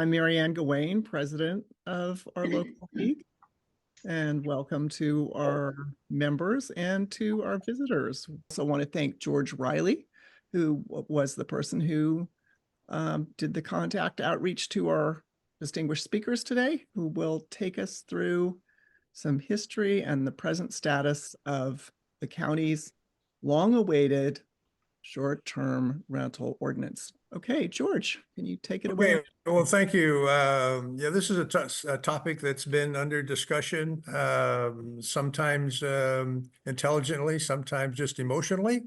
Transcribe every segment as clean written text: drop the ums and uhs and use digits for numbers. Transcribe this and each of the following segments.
I'm Mary Ann Gawain, president of our local league, and welcome to our members and to our visitors. Also want to thank George Riley, who was the person who did the contact outreach to our distinguished speakers today, who will take us through some history and the present status of the county's long-awaited short-term rental ordinance. Okay, George, can you take it away? Okay, well, thank you. Yeah, this is a topic that's been under discussion, sometimes intelligently, sometimes just emotionally,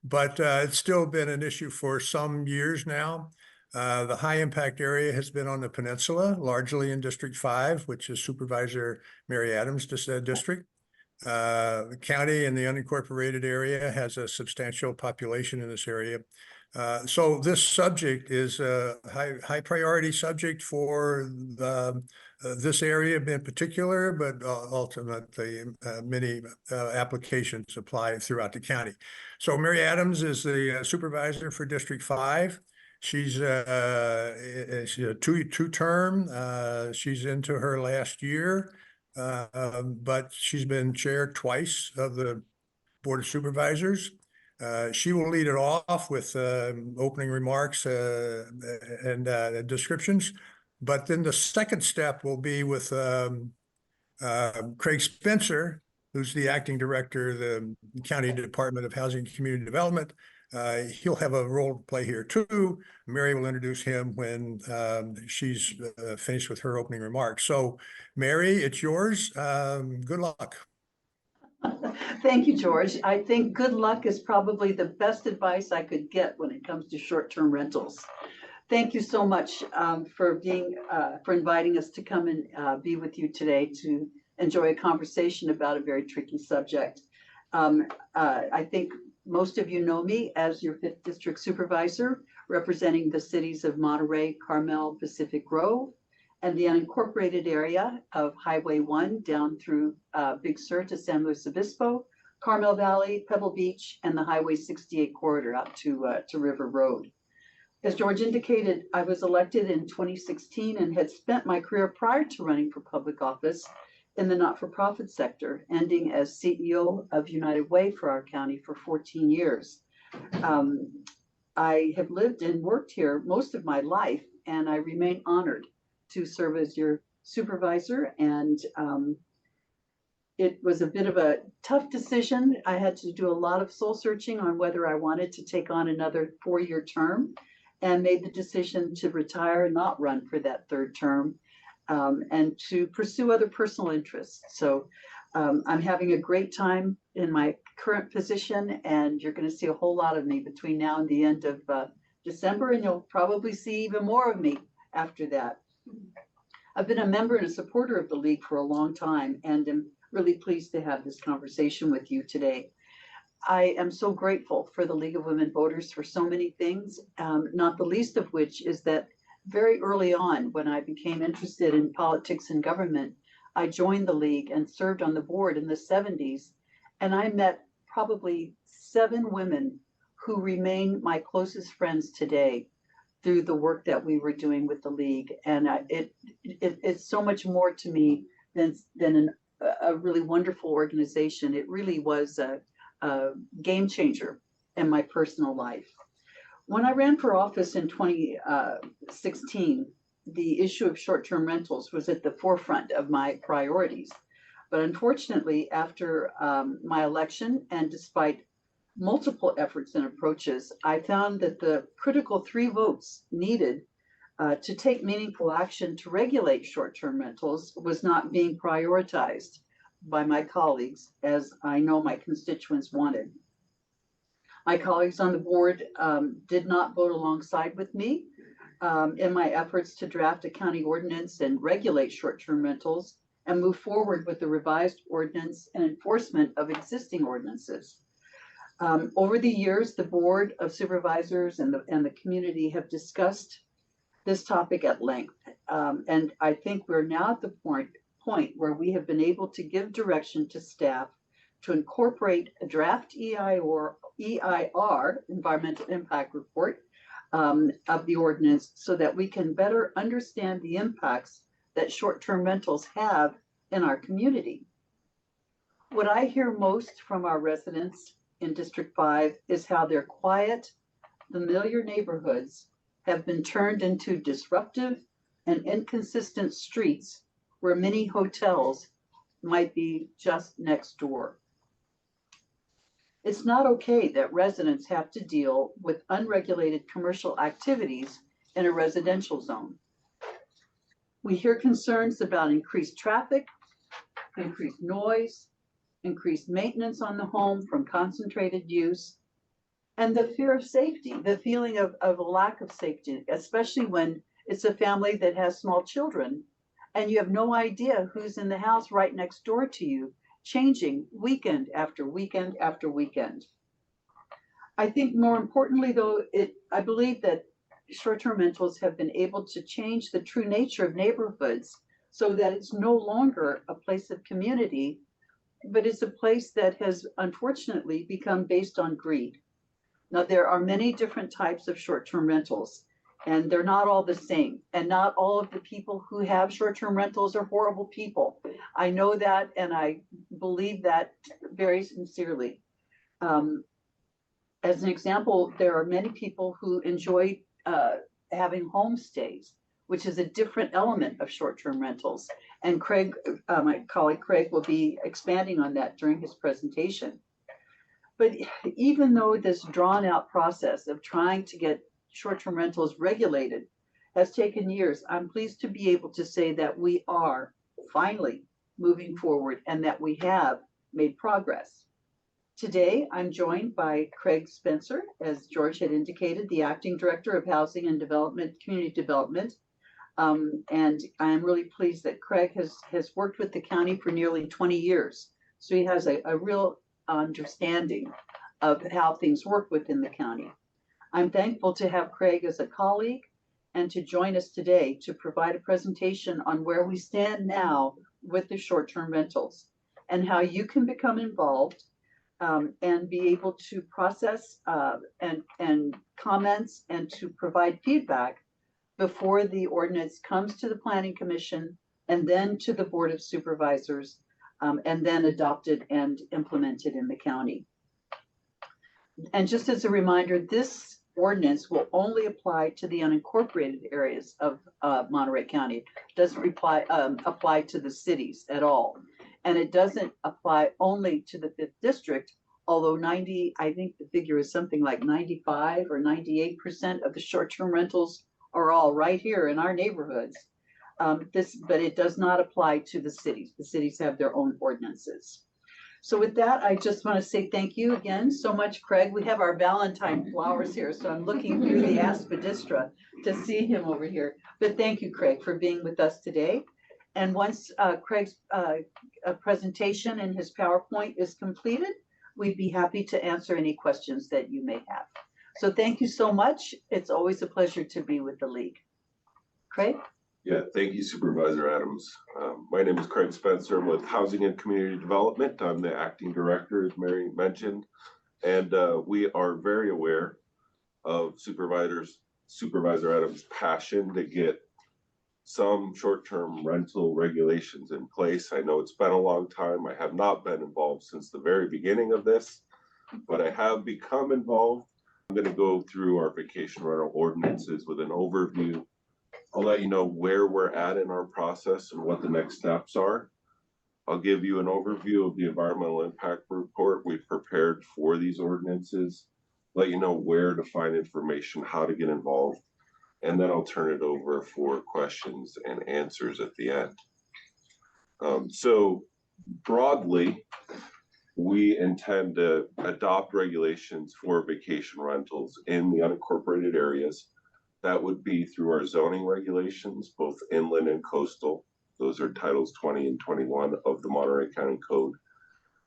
but it's still been an issue for some years now. The high impact area has been on the peninsula, largely in District 5, which is Supervisor Mary Adams' district. The county and the unincorporated area has a substantial population in this area. So this subject is a high priority subject for this area in particular, but ultimately many applications apply throughout the county. So Mary Adams is the supervisor for District 5. She's a two-term. She's into her last year, but she's been chair twice of the Board of Supervisors. She will lead it off with opening remarks and descriptions. But then the second step will be with Craig Spencer, who's the acting director of the County Department of Housing and Community Development. He'll have a role to play here too. Mary will introduce him when she's finished with her opening remarks. So Mary, it's yours. Good luck. Thank you, George. I think good luck is probably the best advice I could get when it comes to short-term rentals. Thank you so much for inviting us to come and be with you today to enjoy a conversation about a very tricky subject. I think most of you know me as your 5th District Supervisor, representing the cities of Monterey, Carmel, Pacific Grove, and the unincorporated area of Highway 1 down through Big Sur to San Luis Obispo, Carmel Valley, Pebble Beach, and the Highway 68 corridor out to River Road. As George indicated, I was elected in 2016 and had spent my career prior to running for public office in the not-for-profit sector, ending as CEO of United Way for our county for 14 years. I have lived and worked here most of my life, and I remain honored to serve as your supervisor. And it was a bit of a tough decision. I had to do a lot of soul searching on whether I wanted to take on another 4-year term, and made the decision to retire and not run for that 3rd term, and to pursue other personal interests. So I'm having a great time in my current position, and you're going to see a whole lot of me between now and the end of December, and you'll probably see even more of me after that. I've been a member and a supporter of the League for a long time, and am really pleased to have this conversation with you today. I am so grateful for the League of Women Voters for so many things, not the least of which is that very early on, when I became interested in politics and government, I joined the League and served on the board in the 70s, and I met probably 7 women who remain my closest friends today through the work that we were doing with the League. And it's so much more to me than a really wonderful organization. It really was a game changer in my personal life. When I ran for office in 2016, the issue of short-term rentals was at the forefront of my priorities. But unfortunately, after my election, and despite multiple efforts and approaches, I found that the critical 3 votes needed to take meaningful action to regulate short-term rentals was not being prioritized by my colleagues, as I know my constituents wanted. My colleagues on the board did not vote alongside with me in my efforts to draft a county ordinance and regulate short-term rentals and move forward with the revised ordinance and enforcement of existing ordinances. Over the years, the Board of Supervisors and the community have discussed this topic at length. And I think we're now at the point where we have been able to give direction to staff to incorporate a draft EIR, Environmental Impact Report, of the ordinance so that we can better understand the impacts that short-term rentals have in our community. What I hear most from our residents in District 5 is how their quiet, familiar neighborhoods have been turned into disruptive and inconsistent streets where many hotels might be just next door. It's not okay that residents have to deal with unregulated commercial activities in a residential zone. We hear concerns about increased traffic, increased noise, increased maintenance on the home from concentrated use, and the fear of safety, the feeling of a lack of safety, especially when it's a family that has small children and you have no idea who's in the house right next door to you, changing weekend after weekend after weekend. I think more importantly, though, I believe that short-term rentals have been able to change the true nature of neighborhoods so that it's no longer a place of community, but it's a place that has unfortunately become based on greed. Now, there are many different types of short-term rentals, and they're not all the same. And not all of the people who have short-term rentals are horrible people. I know that, and I believe that very sincerely. As an example, there are many people who enjoy having homestays, which is a different element of short-term rentals. And Craig, my colleague Craig, will be expanding on that during his presentation. But even though this drawn-out process of trying to get short-term rentals regulated has taken years, I'm pleased to be able to say that we are finally moving forward and that we have made progress. Today, I'm joined by Craig Spencer, as George had indicated, the Acting Director of Housing and Development, Community Development. And I'm really pleased that Craig has worked with the county for nearly 20 years. So he has a real understanding of how things work within the county. I'm thankful to have Craig as a colleague and to join us today to provide a presentation on where we stand now with the short-term rentals and how you can become involved and be able to process and comments and to provide feedback before the ordinance comes to the Planning Commission and then to the Board of Supervisors and then adopted and implemented in the county. And just as a reminder, this ordinance will only apply to the unincorporated areas of Monterey County. It doesn't apply to the cities at all. And it doesn't apply only to the 5th district, although I think the figure is something like 95 or 98% of the short-term rentals are all right here in our neighborhoods. But it does not apply to the cities. The cities have their own ordinances. So with that, I just want to say thank you again so much, Craig. We have our Valentine flowers here, so I'm looking through the aspidistra to see him over here. But thank you, Craig, for being with us today. And once Craig's presentation and his PowerPoint is completed, we'd be happy to answer any questions that you may have. So thank you so much. It's always a pleasure to be with the League. Craig? Yeah, thank you, Supervisor Adams. My name is Craig Spencer. I'm with Housing and Community Development. I'm the acting director, as Mary mentioned, and we are very aware of Supervisor Adams' passion to get some short-term rental regulations in place. I know it's been a long time. I have not been involved since the very beginning of this, but I have become involved. I'm going to go through our vacation rental ordinances with an overview. I'll let you know where we're at in our process and what the next steps are. I'll give you an overview of the environmental impact report we've prepared for these ordinances, let you know where to find information, how to get involved, and then I'll turn it over for questions and answers at the end. So broadly, we intend to adopt regulations for vacation rentals in the unincorporated areas. That would be through our zoning regulations, both inland and coastal. Those are titles 20 and 21 of the Monterey County Code.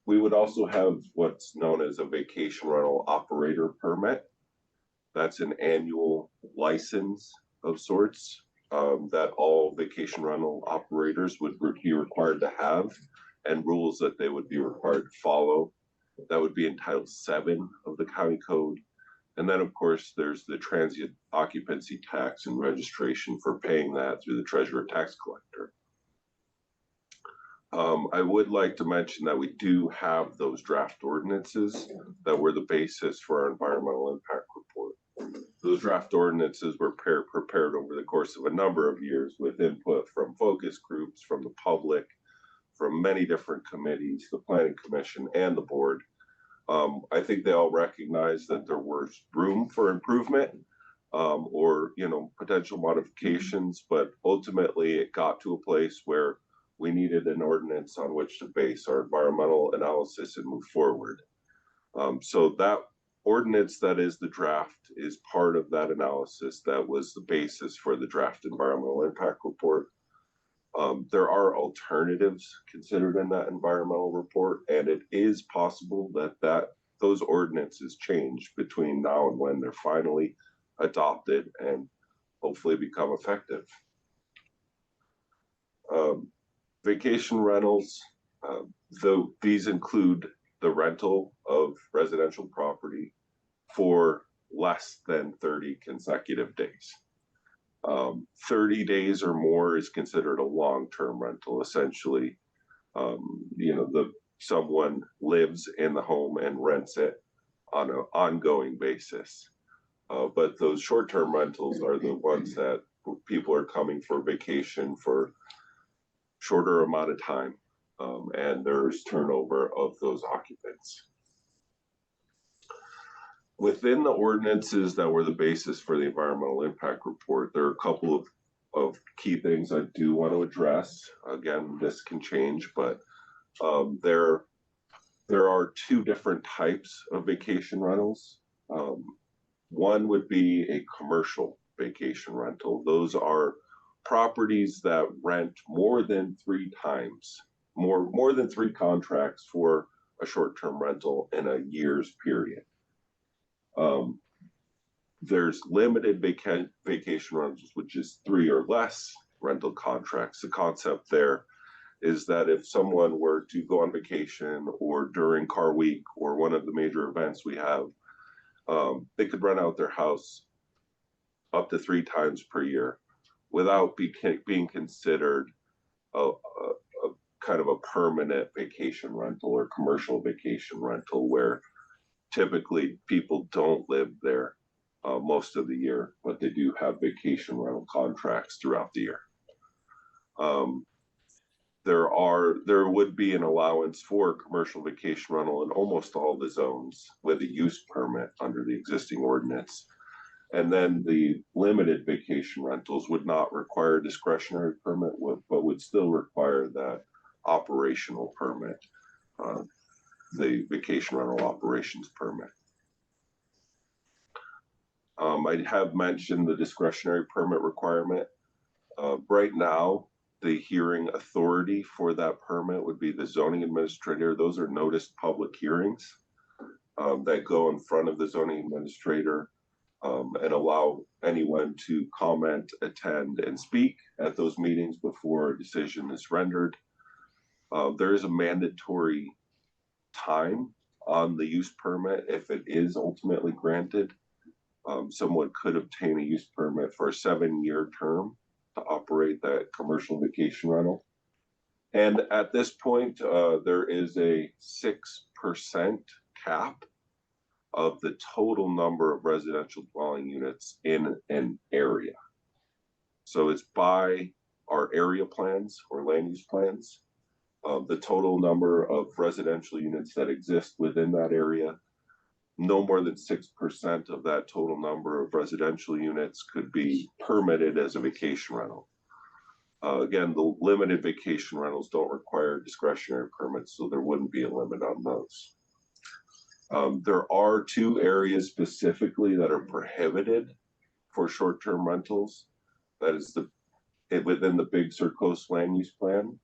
We would also have what's known as a vacation rental operator permit. That's an annual license of sorts that all vacation rental operators would be required to have, and rules that they would be required to follow. That would be in Title 7 of the County Code. And then, of course, there's the transient occupancy tax and registration for paying that through the treasurer tax collector. I would like to mention that we do have those draft ordinances that were the basis for our environmental impact report. Those draft ordinances were prepared over the course of a number of years with input from focus groups, from the public, from many different committees, the planning commission and the board. I think they all recognize that there was room for improvement or, potential modifications, but ultimately it got to a place where we needed an ordinance on which to base our environmental analysis and move forward. So that ordinance that is the draft is part of that analysis that was the basis for the draft environmental impact report. There are alternatives considered in that environmental report, and it is possible that those ordinances change between now and when they're finally adopted and hopefully become effective. Vacation rentals, though these include the rental of residential property for less than 30 consecutive days. 30 days or more is considered a long-term rental. Essentially, someone lives in the home and rents it on an ongoing basis. But those short-term rentals are the ones that people are coming for vacation for shorter amount of time, and there's turnover of those occupants. Within the ordinances that were the basis for the environmental impact report, there are a couple of key things I do want to address. Again, this can change, but there are two different types of vacation rentals. One would be a commercial vacation rental. Those are properties that rent more than 3 times, more than 3 contracts for a short-term rental in a year's period. There's limited vacation rentals, which is 3 or less rental contracts. The concept there is that if someone were to go on vacation or during car week or one of the major events we have, they could rent out their house up to 3 times per year without being considered a kind of a permanent vacation rental or commercial vacation rental, where typically people don't live there most of the year, but they do have vacation rental contracts throughout the year. There would be an allowance for commercial vacation rental in almost all the zones with a use permit under the existing ordinance. And then the limited vacation rentals would not require a discretionary permit, but would still require that operational permit, the vacation rental operations permit. I have mentioned the discretionary permit requirement. Right now, the hearing authority for that permit would be the zoning administrator. Those are noticed public hearings that go in front of the zoning administrator and allow anyone to comment, attend, and speak at those meetings before a decision is rendered. There is a mandatory time on the use permit if it is ultimately granted. Someone could obtain a use permit for a 7-year term to operate that commercial vacation rental. And at this point, there is a 6% cap of the total number of residential dwelling units in an area. So it's by our area plans or land use plans, the total number of residential units that exist within that area. No more than 6% of that total number of residential units could be permitted as a vacation rental. Again, the limited vacation rentals don't require discretionary permits, so there wouldn't be a limit on those. There are 2 areas specifically that are prohibited for short-term rentals. That is within the Big Sur Coast land use plan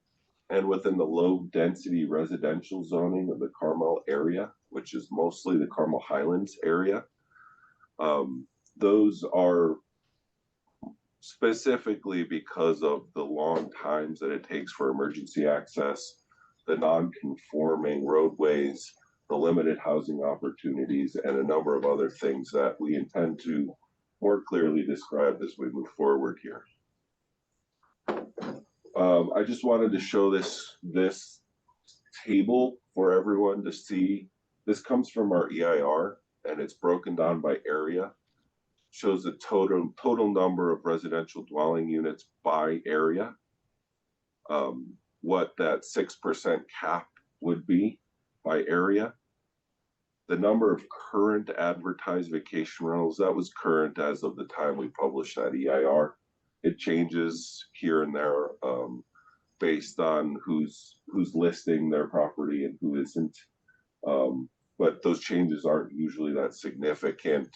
and within the low density residential zoning of the Carmel area, which is mostly the Carmel Highlands area. Those are specifically because of the long times that it takes for emergency access, the non-conforming roadways, the limited housing opportunities, and a number of other things that we intend to more clearly describe as we move forward here. I just wanted to show this table for everyone to see. This comes from our EIR, and it's broken down by area. Shows the total number of residential dwelling units by area. What that 6% cap would be by area. The number of current advertised vacation rentals, that was current as of the time we published that EIR. It changes here and there based on who's listing their property and who isn't. But those changes aren't usually that significant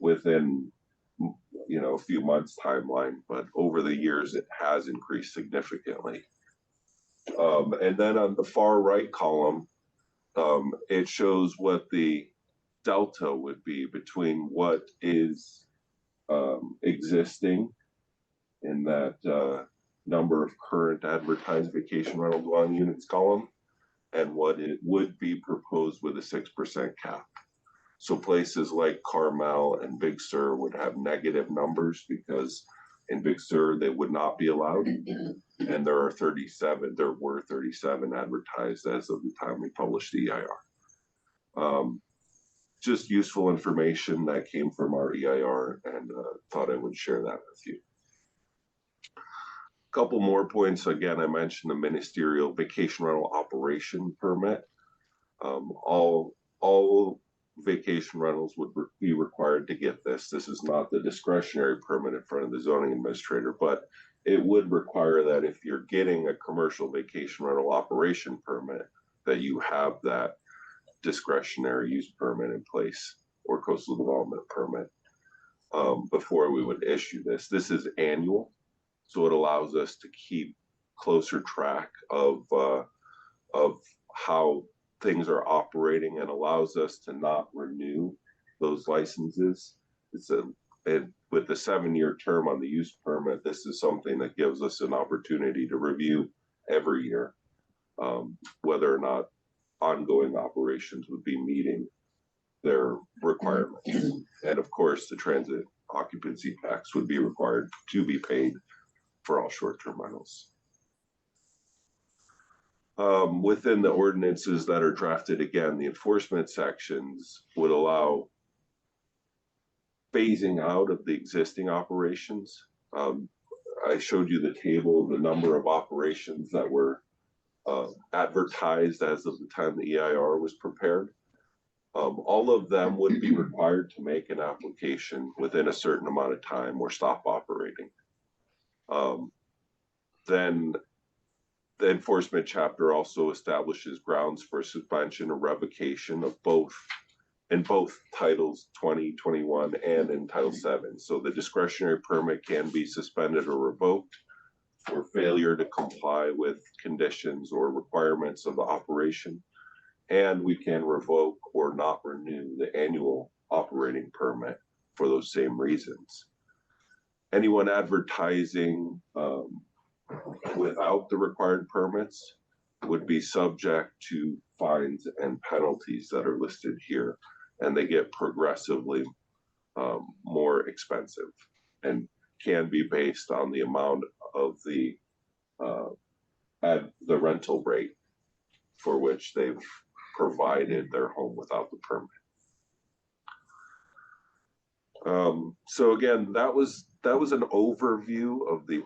within, you know, a few months timeline, but over the years it has increased significantly. And then on the far right column, it shows what the delta would be between what is existing in that number of current advertised vacation rental dwelling units column and what it would be proposed with a 6% cap. So places like Carmel and Big Sur would have negative numbers because in Big Sur they would not be allowed. And there were 37 advertised as of the time we published the EIR. Just useful information that came from our EIR, and thought I would share that with you. Couple more points. Again, I mentioned the ministerial vacation rental operation permit. All vacation rentals would be required to get this. This is not the discretionary permit in front of the zoning administrator, but it would require that if you're getting a commercial vacation rental operation permit, that you have that discretionary use permit in place or coastal development permit before we would issue this. This is annual, so it allows us to keep closer track of how things are operating and allows us to not renew those licenses. With the 7-year term on the use permit, this is something that gives us an opportunity to review every year whether or not ongoing operations would be meeting their requirements. And of course, the transit occupancy tax would be required to be paid for all short-term rentals. Within the ordinances that are drafted, again, the enforcement sections would allow phasing out of the existing operations. I showed you the table, the number of operations that were advertised as of the time the EIR was prepared. All of them would be required to make an application within a certain amount of time or stop operating. Then the enforcement chapter also establishes grounds for suspension or revocation of both in both titles 20, 21, and in Title 7. So the discretionary permit can be suspended or revoked for failure to comply with conditions or requirements of the operation. And we can revoke or not renew the annual operating permit for those same reasons. Anyone advertising without the required permits would be subject to fines and penalties that are listed here, and they get progressively more expensive and can be based on the amount of the rental rate for which they've provided their home without the permit. So again, that was an overview of the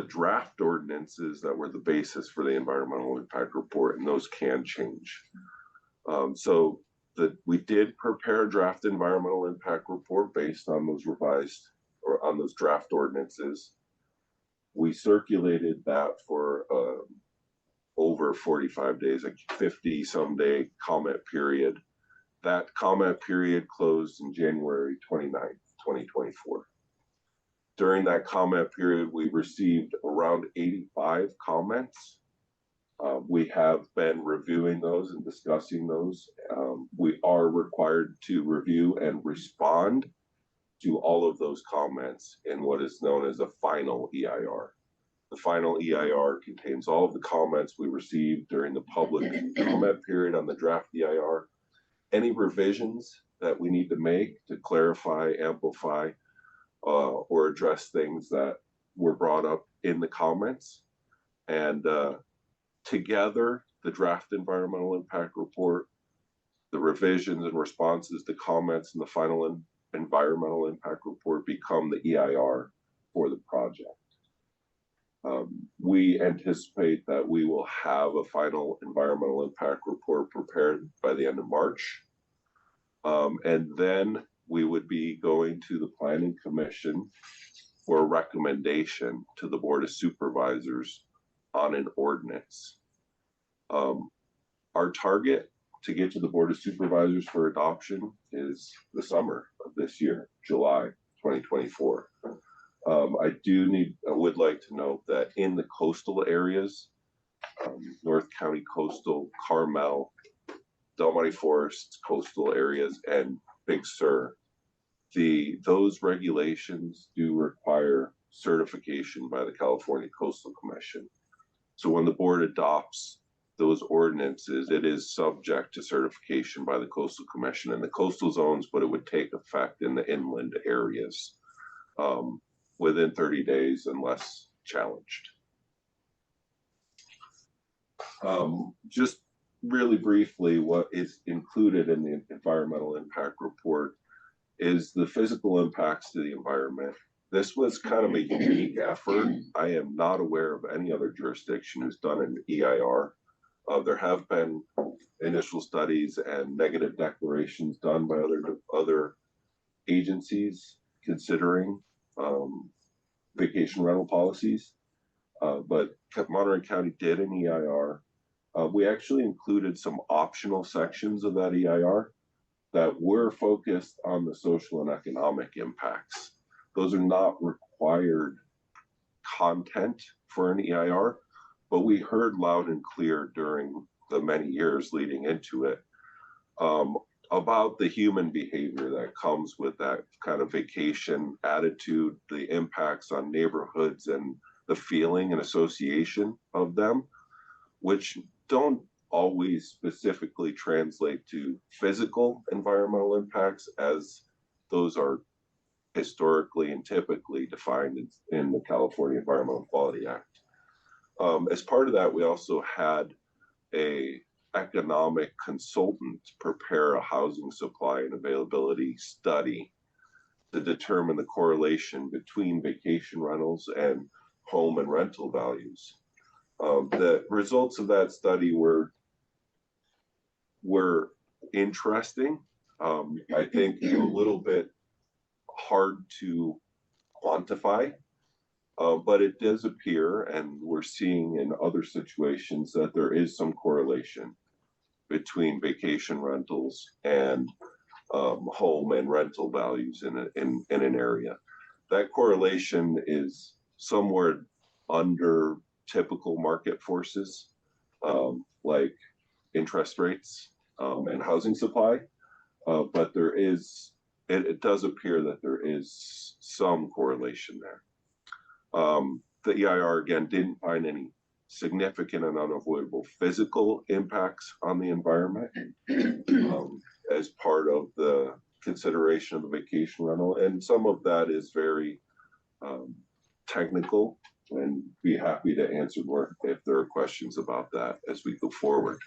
draft ordinances that were the basis for the environmental impact report, and those can change. So we did prepare a draft environmental impact report based on those revised or on those draft ordinances. We circulated that for over 45 days, like 50 some day comment period. That comment period closed in January 29th, 2024. During that comment period, we received around 85 comments. We have been reviewing those and discussing those. We are required to review and respond to all of those comments in what is known as a final EIR. The final EIR contains all of the comments we received during the public comment period on the draft EIR. Any revisions that we need to make to clarify, amplify, or address things that were brought up in the comments. And together, the draft environmental impact report, the revisions and responses to comments in the final environmental impact report become the EIR for the project. We anticipate that we will have a final environmental impact report prepared by the end of March. And then we would be going to the Planning Commission for a recommendation to the Board of Supervisors on an ordinance. Our target to get to the Board of Supervisors for adoption is the summer of this year, July 2024. I would like to note that in the coastal areas, North County coastal, Carmel, Del Monte Forest coastal areas, and Big Sur, those regulations do require certification by the California Coastal Commission. So when the board adopts those ordinances, it is subject to certification by the Coastal Commission in the coastal zones, but it would take effect in the inland areas within 30 days unless challenged. Just really briefly, what is included in the environmental impact report is the physical impacts to the environment. This was kind of a unique effort. I am not aware of any other jurisdiction who's done an EIR. There have been initial studies and negative declarations done by other agencies considering vacation rental policies, but Monterey County did an EIR. We actually included some optional sections of that EIR that were focused on the social and economic impacts. Those are not required content for an EIR, but we heard loud and clear during the many years leading into it about the human behavior that comes with that kind of vacation attitude, the impacts on neighborhoods and the feeling and association of them, which don't always specifically translate to physical environmental impacts, as those are historically and typically defined in the California Environmental Quality Act. As part of that, we also had an economic consultant prepare a housing supply and availability study to determine the correlation between vacation rentals and home and rental values. The results of that study were interesting. I think a little bit hard to quantify, but it does appear, and we're seeing in other situations, that there is some correlation between vacation rentals and home and rental values in an area. That correlation is somewhere under typical market forces, like interest rates and housing supply, but it does appear that there is some correlation there. The EIR, again, didn't find any significant and unavoidable physical impacts on the environment as part of the consideration of the vacation rental. And some of that is very technical, and be happy to answer more if there are questions about that as we go forward.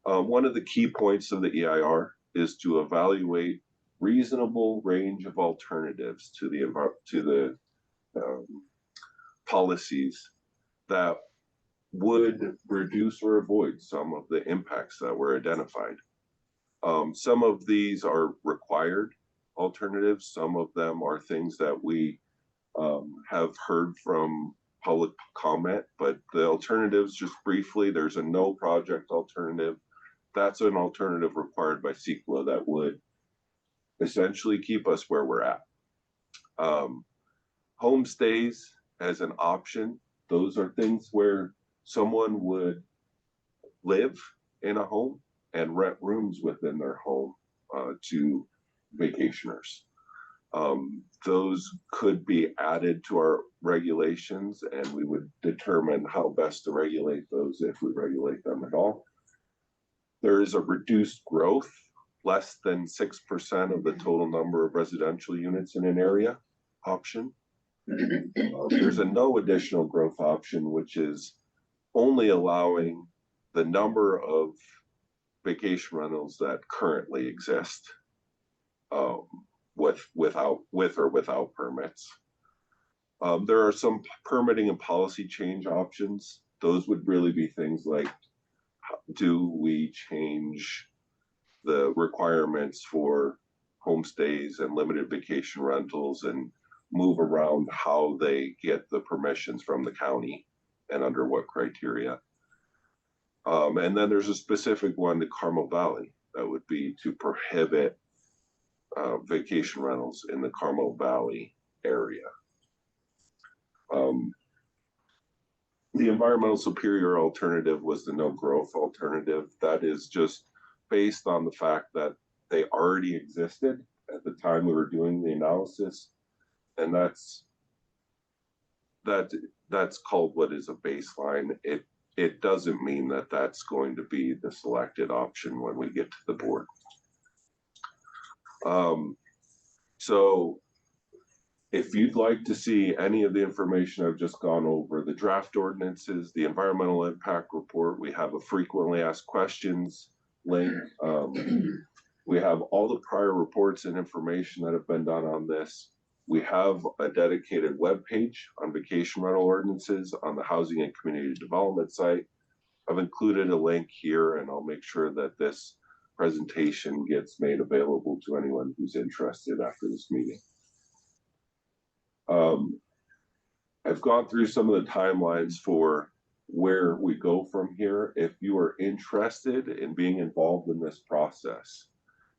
One of the key points of the EIR is to evaluate reasonable range of alternatives to the policies that would reduce or avoid some of the impacts that were identified. Some of these are required alternatives. Some of them are things that we have heard from public comment, but the alternatives, just briefly, there's a no project alternative. That's an alternative required by CEQA that would essentially keep us where we're at. Homestays as an option, those are things where someone would live in a home and rent rooms within their home to vacationers. Those could be added to our regulations, and we would determine how best to regulate those if we regulate them at all. There is a reduced growth, less than 6% of the total number of residential units in an area option. There's a no additional growth option, which is only allowing the number of vacation rentals that currently exist with or without permits. There are some permitting and policy change options. Those would really be things like, do we change the requirements for homestays and limited vacation rentals and move around how they get the permissions from the county and under what criteria? And then there's a specific one to Carmel Valley that would be to prohibit vacation rentals in the Carmel Valley area. The environmental superior alternative was the no growth alternative. That is just based on the fact that they already existed at the time we were doing the analysis. And that's called what is a baseline. It doesn't mean that that's going to be the selected option when we get to the board. So if you'd like to see any of the information I've just gone over, the draft ordinances, the environmental impact report, we have a frequently asked questions link. We have all the prior reports and information that have been done on this. We have a dedicated web page on vacation rental ordinances on the Housing and Community Development site. I've included a link here, and I'll make sure that this presentation gets made available to anyone who's interested after this meeting. I've gone through some of the timelines for where we go from here. If you are interested in being involved in this process,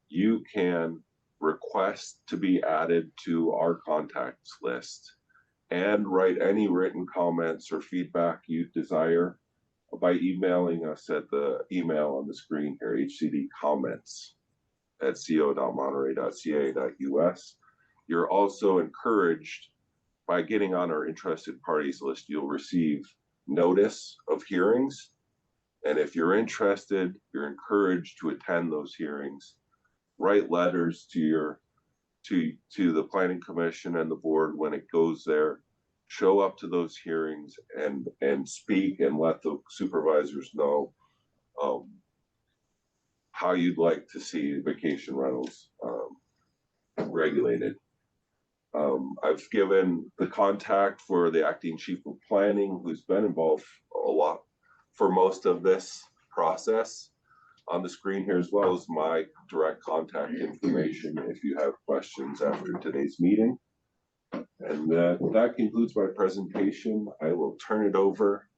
you can request to be added to our contacts list and write any written comments or feedback you desire by emailing us at the email on the screen here, hcdcomments@co.monterey.ca.us. You're also encouraged, by getting on our interested parties list, you'll receive notice of hearings. And if you're interested, you're encouraged to attend those hearings. Write letters to the Planning Commission and the board when it goes there. Show up to those hearings and speak and let the supervisors know how you'd like to see vacation rentals regulated. I've given the contact for the acting chief of planning, who's been involved a lot for most of this process, on the screen here, as well as my direct contact information if you have questions after today's meeting. And that concludes my presentation. I will turn it over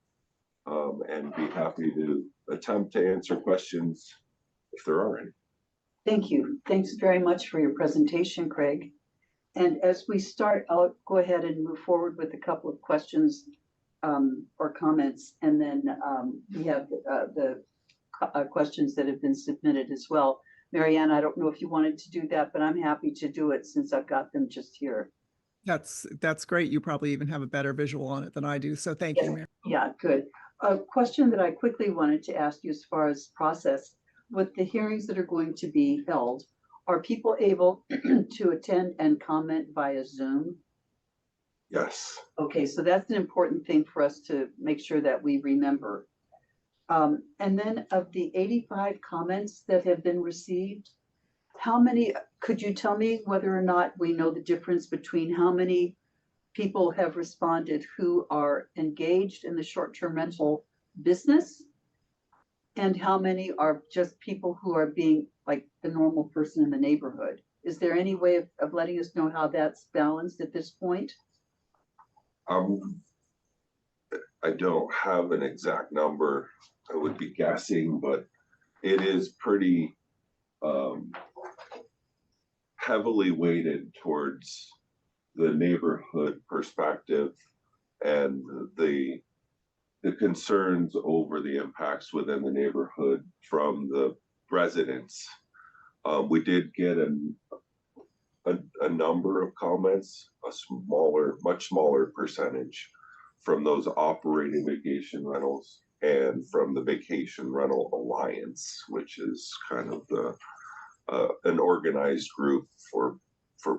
and be happy to attempt to answer questions if there are any. Thank you. Thanks very much for your presentation, Craig. And as we start, I'll go ahead and move forward with a couple of questions or comments, and then we have the questions that have been submitted as well. Marianne, I don't know if you wanted to do that, but I'm happy to do it since I've got them just here. That's great. You probably even have a better visual on it than I do. So thank you, Mary. Yeah, good. A question that I quickly wanted to ask you as far as process, with the hearings that are going to be held, are people able to attend and comment via Zoom? Yes. Okay, so that's an important thing for us to make sure that we remember. And then of the 85 comments that have been received, how many, could you tell me whether or not we know the difference between how many people have responded who are engaged in the short-term rental business and how many are just people who are being like the normal person in the neighborhood? Is there any way of letting us know how that's balanced at this point? I don't have an exact number. I would be guessing, but it is pretty heavily weighted towards the neighborhood perspective and the concerns over the impacts within the neighborhood from the residents. We did get a number of comments, much smaller percentage from those operating vacation rentals and from the Vacation Rental Alliance, which is kind of the an organized group for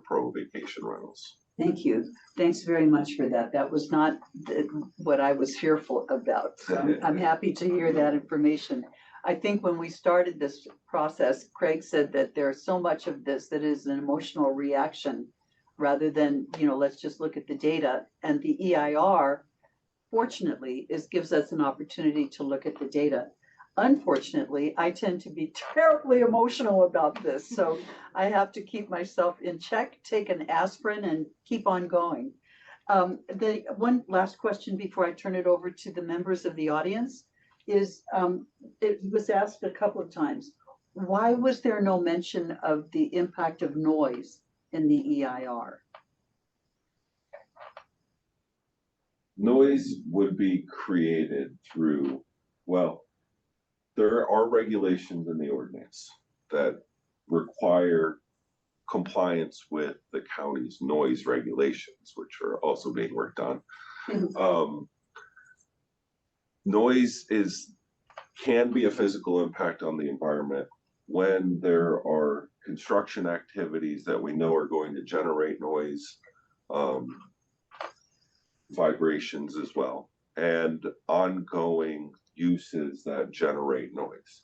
pro vacation rentals. Thank you. Thanks very much for that. That was not what I was fearful about. So I'm happy to hear that information. I think when we started this process, Craig said that there's so much of this that is an emotional reaction rather than, let's just look at the data. And the EIR, fortunately, gives us an opportunity to look at the data. Unfortunately, I tend to be terribly emotional about this, so I have to keep myself in check, take an aspirin, and keep on going. The one last question before I turn it over to the members of the audience is, it was asked a couple of times, why was there no mention of the impact of noise in the EIR? Noise would be created through, well, there are regulations in the ordinance that require compliance with the county's noise regulations, which are also being worked on. Noise can be a physical impact on the environment when there are construction activities that we know are going to generate noise, vibrations as well, and ongoing uses that generate noise.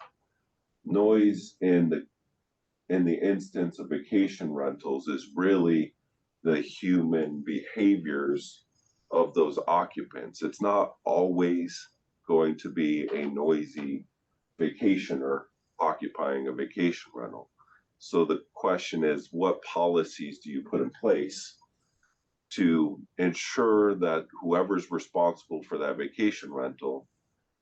Noise in the instance of vacation rentals is really the human behaviors of those occupants. It's not always going to be a noisy vacationer occupying a vacation rental. So the question is, what policies do you put in place to ensure that whoever's responsible for that vacation rental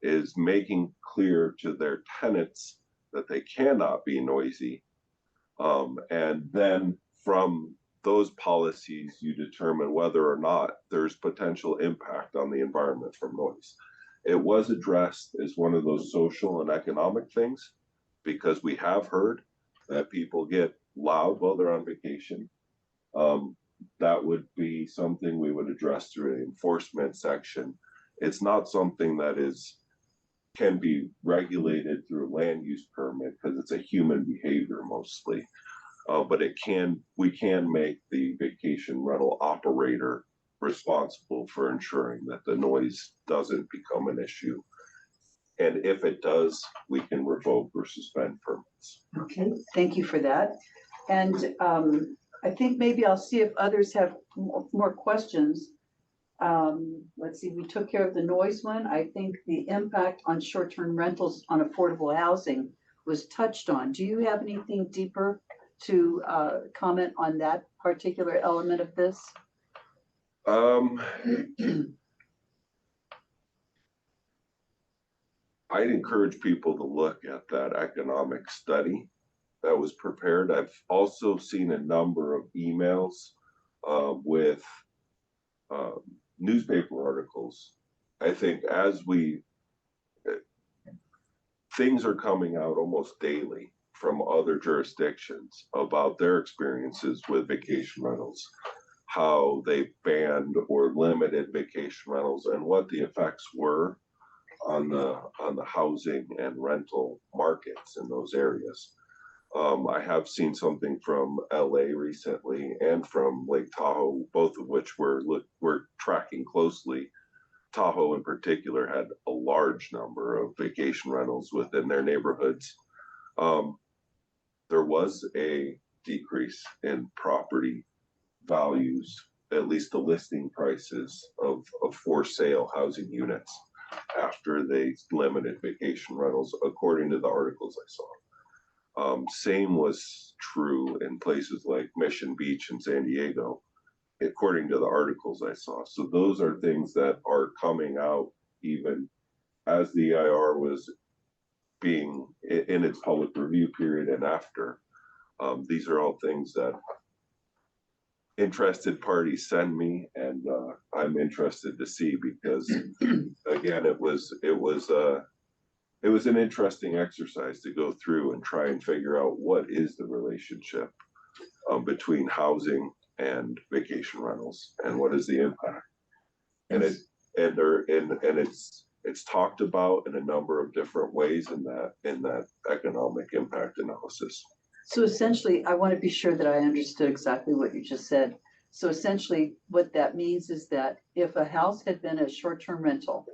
is making clear to their tenants that they cannot be noisy. And then from those policies, you determine whether or not there's potential impact on the environment from noise. It was addressed as one of those social and economic things, because we have heard that people get loud while they're on vacation. That would be something we would address through an enforcement section. It's not something that can be regulated through a land use permit because it's a human behavior mostly. But we can make the vacation rental operator responsible for ensuring that the noise doesn't become an issue. And if it does, we can revoke or suspend permits. Okay, thank you for that. And I think maybe I'll see if others have more questions. Let's see, we took care of the noise one. I think the impact on short-term rentals on affordable housing was touched on. Do you have anything deeper to comment on that particular element of this? I'd encourage people to look at that economic study that was prepared. I've also seen a number of emails with newspaper articles. I think things are coming out almost daily from other jurisdictions about their experiences with vacation rentals, how they banned or limited vacation rentals, and what the effects were on the housing and rental markets in those areas. I have seen something from LA recently and from Lake Tahoe, both of which we're tracking closely. Tahoe in particular had a large number of vacation rentals within their neighborhoods. There was a decrease in property values, at least the listing prices of for sale housing units after they limited vacation rentals, according to the articles I saw. Same was true in places like Mission Beach and San Diego, according to the articles I saw. So those are things that are coming out even as the EIR was being in its public review period and after. These are all things that interested parties send me, and I'm interested to see, because again, it was an interesting exercise to go through and try and figure out what is the relationship between housing and vacation rentals, and what is the impact? And it's talked about in a number of different ways in that economic impact analysis. So essentially, I want to be sure that I understood exactly what you just said. So essentially, what that means is that if a house had been a short-term rental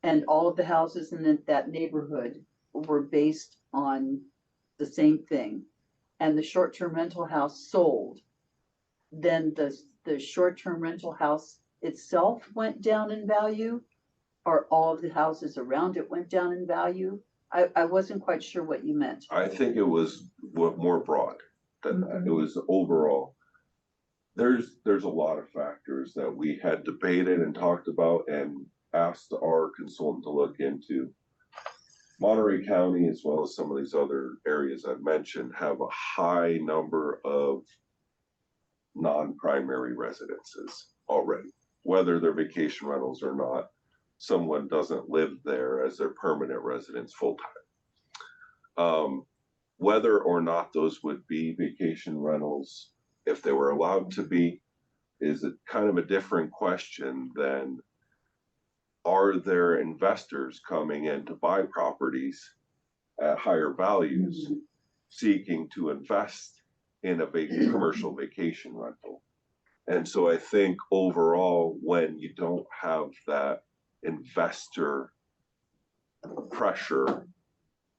and all of the houses in that neighborhood were based on the same thing, and the short-term rental house sold, then the short-term rental house itself went down in value, or all of the houses around it went down in value? I wasn't quite sure what you meant. I think it was more broad than that. It was overall. There's a lot of factors that we had debated and talked about and asked our consultant to look into. Monterey County, as well as some of these other areas I've mentioned, have a high number of non-primary residences already, whether they're vacation rentals or not. Someone doesn't live there as their permanent residence full-time. Whether or not those would be vacation rentals, if they were allowed to be, is a kind of a different question than, are there investors coming in to buy properties at higher values, seeking to invest in a commercial vacation rental? And so I think overall, when you don't have that investor pressure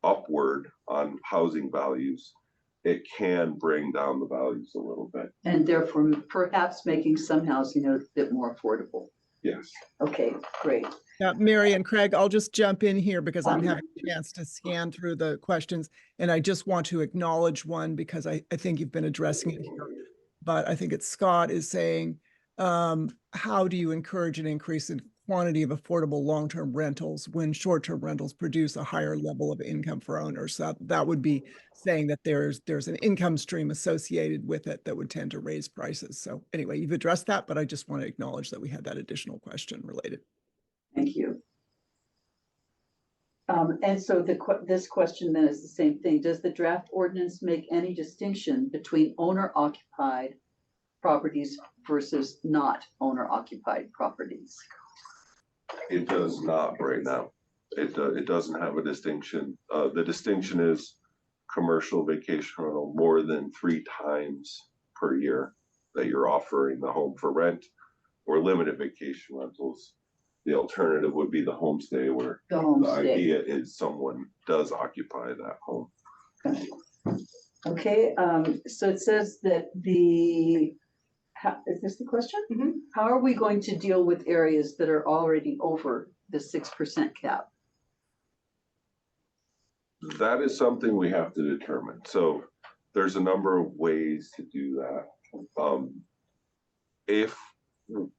upward on housing values, it can bring down the values a little bit. And therefore, perhaps making some housing a bit more affordable. Yes. Okay, great. Yeah, Mary and Craig, I'll just jump in here because I'm having a chance to scan through the questions. And I just want to acknowledge one because I think you've been addressing it here. But I think it's Scott is saying, how do you encourage an increase in quantity of affordable long-term rentals when short-term rentals produce a higher level of income for owners? So that would be saying that there's an income stream associated with it that would tend to raise prices. So anyway, you've addressed that, but I just want to acknowledge that we had that additional question related. Thank you. And so this question then is the same thing. Does the draft ordinance make any distinction between owner-occupied properties versus not owner-occupied properties? It does not right now. It doesn't have a distinction. The distinction is commercial vacation rental more than 3 times per year that you're offering the home for rent, or limited vacation rentals. The alternative would be the homestay, where the idea is someone does occupy that home. Okay, so it says that is this the question? Mm-hmm. How are we going to deal with areas that are already over the 6% cap? That is something we have to determine. So there's a number of ways to do that. If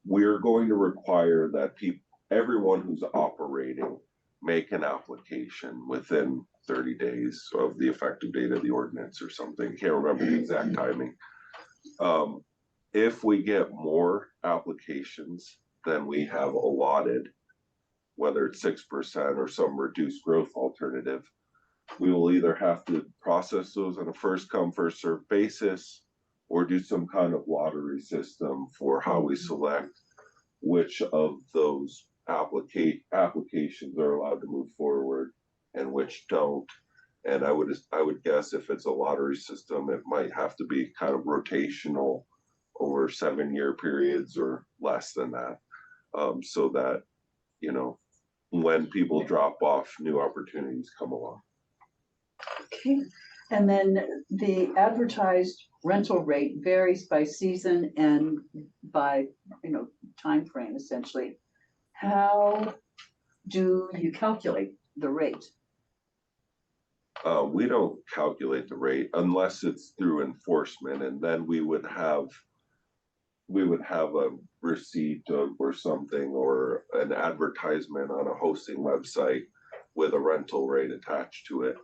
we're going to require that everyone who's operating make an application within 30 days of the effective date of the ordinance or something. Can't remember the exact timing. If we get more applications than we have allotted, whether it's 6% or some reduced growth alternative, we will either have to process those on a first come, first served basis, or do some kind of lottery system for how we select which of those applications are allowed to move forward and which don't. And I would guess if it's a lottery system, it might have to be kind of rotational over 7-year periods or less than that, so that, you know, when people drop off, new opportunities come along. Okay, and then the advertised rental rate varies by season and by, time frame, essentially. How do you calculate the rate? We don't calculate the rate unless it's through enforcement, and then we would have a receipt or something, or an advertisement on a hosting website with a rental rate attached to it.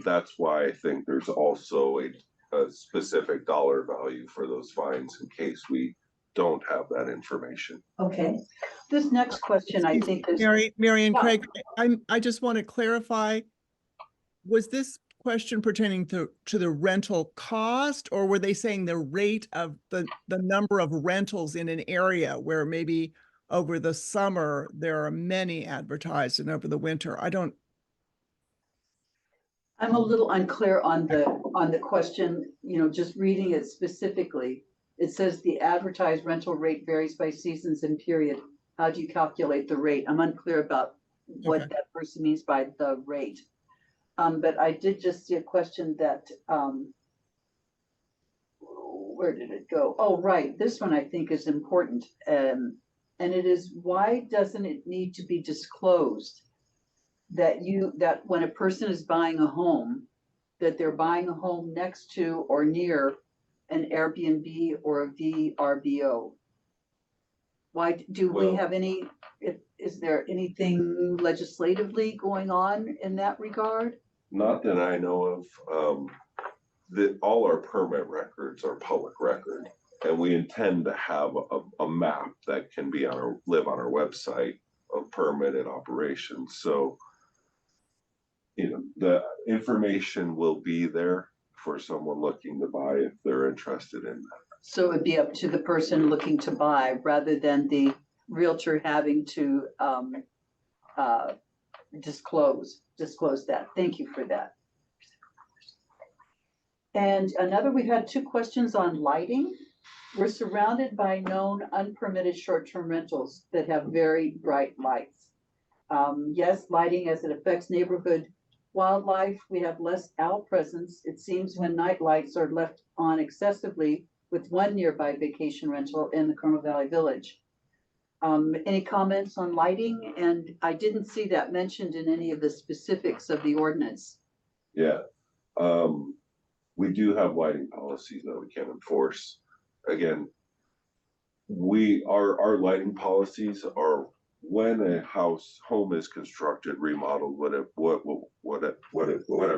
That's why I think there's also a specific dollar value for those fines in case we don't have that information. Okay, this next question I think is Mary and Craig, I just want to clarify, was this question pertaining to the rental cost, or were they saying the rate of the number of rentals in an area where maybe over the summer there are many advertised and over the winter? I'm a little unclear on the question, just reading it specifically. It says the advertised rental rate varies by seasons and period. How do you calculate the rate? I'm unclear about what Okay. that person means by the rate. But I did just see a question that, where did it go? Oh, right. This one I think is important. And it is, why doesn't it need to be disclosed that when a person is buying a home, that they're buying a home next to or near an Airbnb or a VRBO? Why do we have is there anything legislatively going on in that regard? Not that I know of. That all our permit records are public record, and we intend to have a map that can be live on our website of permitted operations. So, the information will be there for someone looking to buy if they're interested in that. So it'd be up to the person looking to buy rather than the realtor having to disclose that. Thank you for that. And we've had two questions on lighting. We're surrounded by known unpermitted short-term rentals that have very bright lights. Yes, lighting as it affects neighborhood wildlife. We have less owl presence, it seems, when night lights are left on excessively, with one nearby vacation rental in the Colonel Valley Village. Any comments on lighting? And I didn't see that mentioned in any of the specifics of the ordinance. Yeah. We do have lighting policies that we can enforce. Again, our lighting policies are when a home is constructed, remodeled, whatever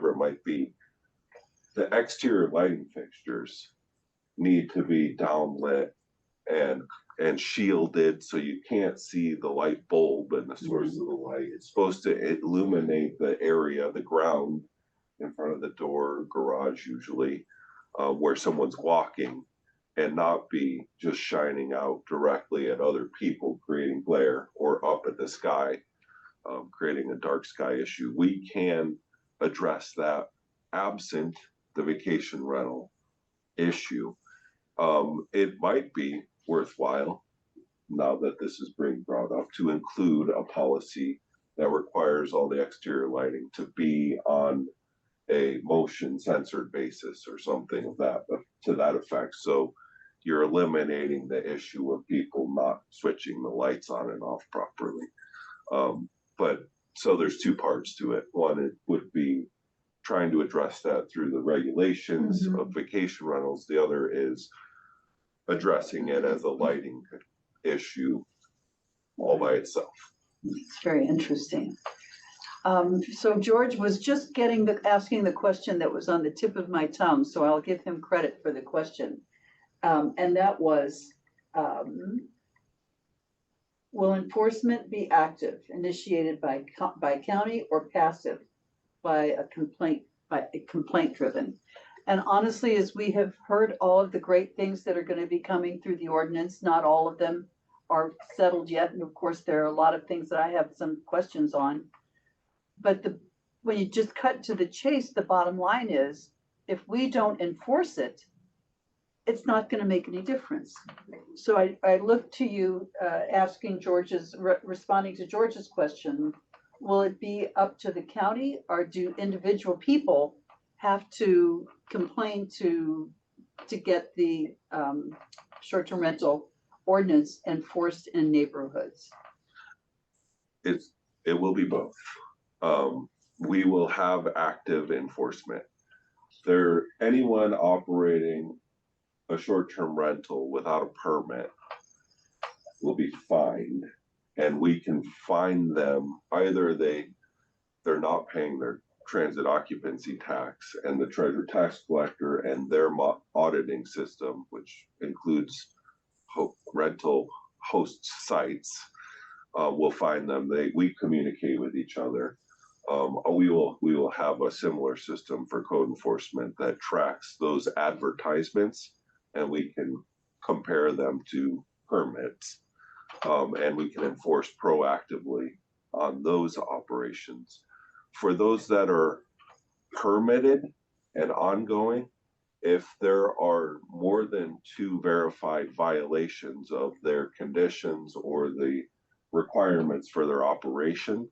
it might be, the exterior lighting fixtures need to be downlit and shielded so you can't see the light bulb and the source of the light. It's supposed to illuminate the area, the ground in front of the door, garage usually, where someone's walking, and not be just shining out directly at other people, creating glare, or up at the sky, creating a dark sky issue. We can address that absent the vacation rental issue. It might be worthwhile, now that this is being brought up, to include a policy that requires all the exterior lighting to be on a motion censored basis or something of that to that effect. So you're eliminating the issue of people not switching the lights on and off properly. But so there's two parts to it. One, it would be trying to address that through the regulations of vacation rentals. The other is addressing it as a lighting issue all by itself. It's very interesting. So George was just asking the question that was on the tip of my tongue, so I'll give him credit for the question. And that was, will enforcement be active, initiated by county, or passive by a complaint driven? And honestly, as we have heard all of the great things that are going to be coming through the ordinance, not all of them are settled yet. And of course, there are a lot of things that I have some questions on. But when you just cut to the chase, the bottom line is, if we don't enforce it, it's not going to make any difference. So I look to you responding to George's question. Will it be up to the county, or do individual people have to complain to get the short-term rental ordinance enforced in neighborhoods? It will be both. We will have active enforcement. Anyone operating a short-term rental without a permit will be fined, and we can fine them. Either they're not paying their transit occupancy tax, and the treasurer tax collector and their auditing system, which includes rental host sites, will fine them. We communicate with each other. we will have a similar system for code enforcement that tracks those advertisements, and we can compare them to permits, and we can enforce proactively on those operations. For those that are permitted and ongoing, if there are more than 2 verified violations of their conditions or the requirements for their operation,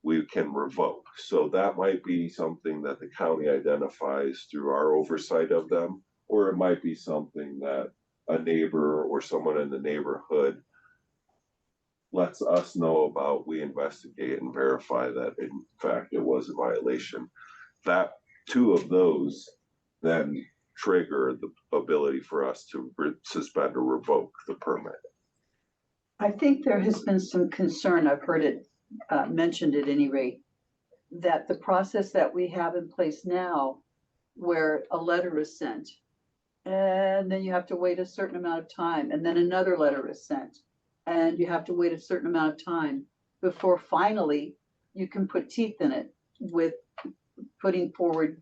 we can revoke. So that might be something that the county identifies through our oversight of them, or it might be something that a neighbor or someone in the neighborhood lets us know about. We investigate and verify that in fact it was a violation. That 2 of those then trigger the ability for us to suspend or revoke the permit. I think there has been some concern, I've heard it mentioned at any rate, that the process that we have in place now, where a letter is sent, and then you have to wait a certain amount of time, and then another letter is sent, and you have to wait a certain amount of time before finally you can put teeth in it with putting forward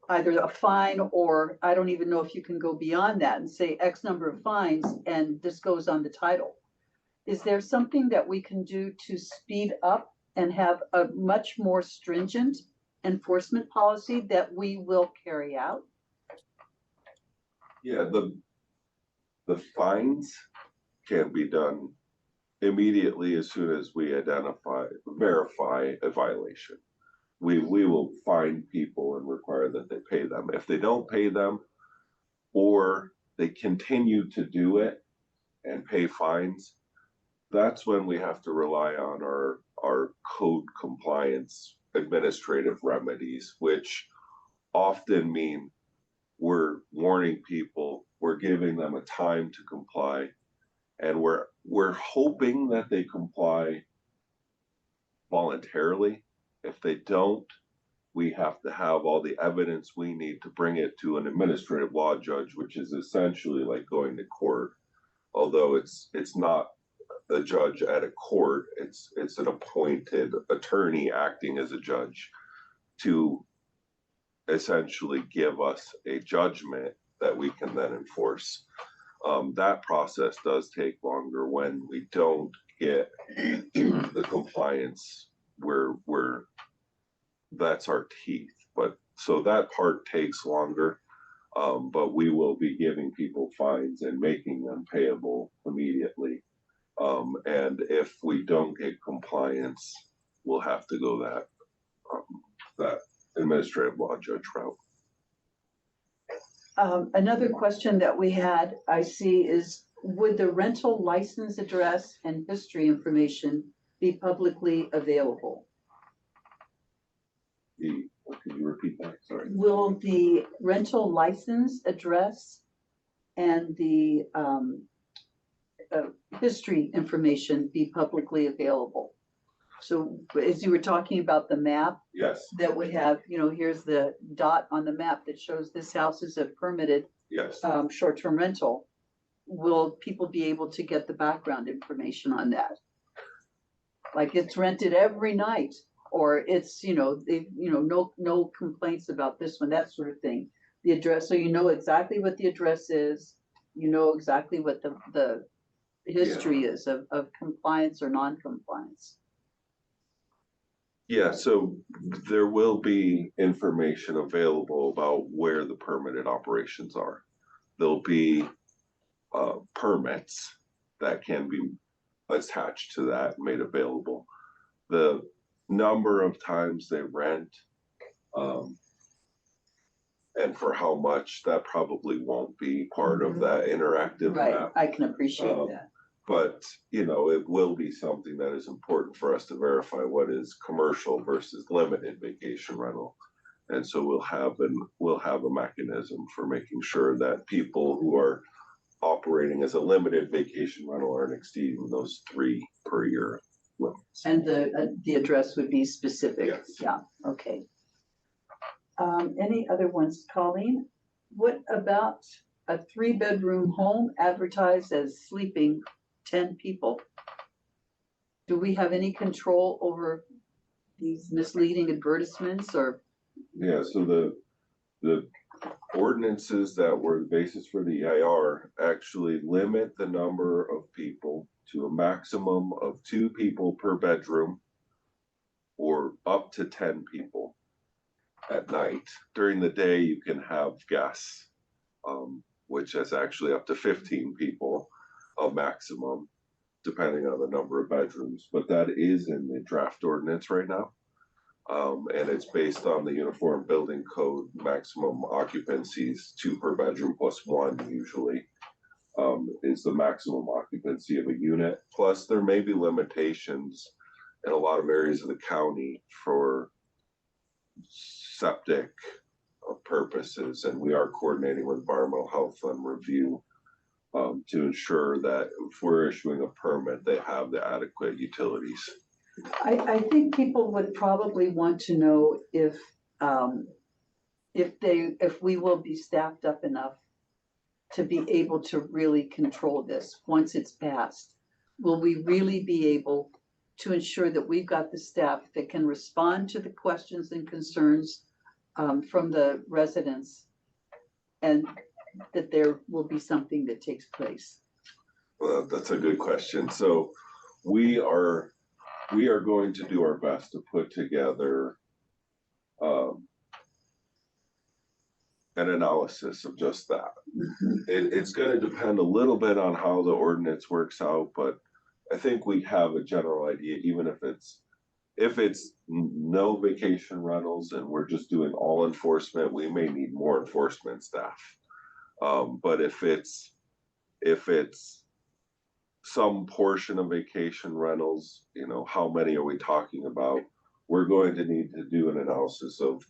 either a fine, or I don't even know if you can go beyond that and say X number of fines and this goes on the title. Is there something that we can do to speed up and have a much more stringent enforcement policy that we will carry out? Yeah, the fines can be done immediately as soon as we verify a violation. We will fine people and require that they pay them. If they don't pay them, or they continue to do it and pay fines, that's when we have to rely on our code compliance administrative remedies, which often mean we're warning people, we're giving them a time to comply, and we're hoping that they comply voluntarily. If they don't, we have to have all the evidence we need to bring it to an administrative law judge, which is essentially like going to court, although it's not a judge at a court. It's an appointed attorney acting as a judge to essentially give us a judgment that we can then enforce. That process does take longer when we don't get the compliance where that's our teeth. But so that part takes longer, but we will be giving people fines and making them payable immediately. And if we don't get compliance, we'll have to go that administrative law judge route. Another question that we had, I see, is would the rental license address and history information be publicly available? Can you repeat that? Sorry. Will the rental license address and the history information be publicly available? So as you were talking about the map, Yes. that would have, here's the dot on the map that shows this house is a permitted Yes. short-term rental. Will people be able to get the background information on that? Like it's rented every night, or it's, no complaints about this one, that sort of thing. The address, so you know exactly what the address is, you know exactly what the history is of compliance or non-compliance. Yeah, so there will be information available about where the permitted operations are. There'll be permits that can be attached to that, made available. The number of times they rent, and for how much, that probably won't be part of that interactive Right, map. I can appreciate that. But, it will be something that is important for us to verify what is commercial versus limited vacation rental. And so we'll have a mechanism for making sure that people who are operating as a limited vacation rental aren't exceeding those 3 per year limits. And the address would be specific. Yes. Yeah, okay. Any other ones? Colleen, what about a 3-bedroom home advertised as sleeping 10 people? Do we have any control over these misleading advertisements or? Yeah, so the ordinances that were the basis for the EIR actually limit the number of people to a maximum of 2 people per bedroom or up to 10 people at night. During the day, you can have guests, which is actually up to 15 people, a maximum, depending on the number of bedrooms. But that is in the draft ordinance right now. And it's based on the Uniform Building Code maximum occupancies, 2 per bedroom plus 1 usually, is the maximum occupancy of a unit. Plus, there may be limitations in a lot of areas of the county for septic purposes, and we are coordinating with environmental health on review to ensure that if we're issuing a permit, they have the adequate utilities. I think people would probably want to know if we will be staffed up enough to be able to really control this once it's passed. Will we really be able to ensure that we've got the staff that can respond to the questions and concerns from the residents, and that there will be something that takes place? Well, that's a good question. So we are going to do our best to put together an analysis of just that. It's going to depend a little bit on how the ordinance works out, but I think we have a general idea, even if it's no vacation rentals and we're just doing all enforcement, we may need more enforcement staff. But if it's some portion of vacation rentals, you know, how many are we talking about? We're going to need to do an analysis of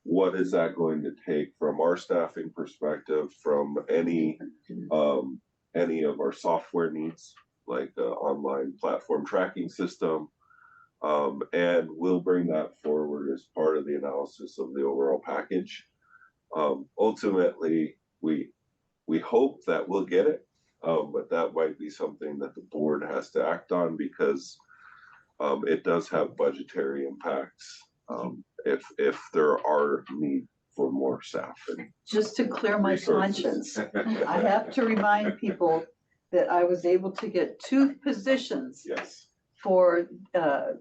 what is that going to take from our staffing perspective, from any of our software needs, like the online platform tracking system. And we'll bring that forward as part of the analysis of the overall package. Ultimately, we hope that we'll get it. But that might be something that the board has to act on, because it does have budgetary impacts if there are need for more staff. Just to clear my conscience, I have to remind people that I was able to get 2 positions Yes. for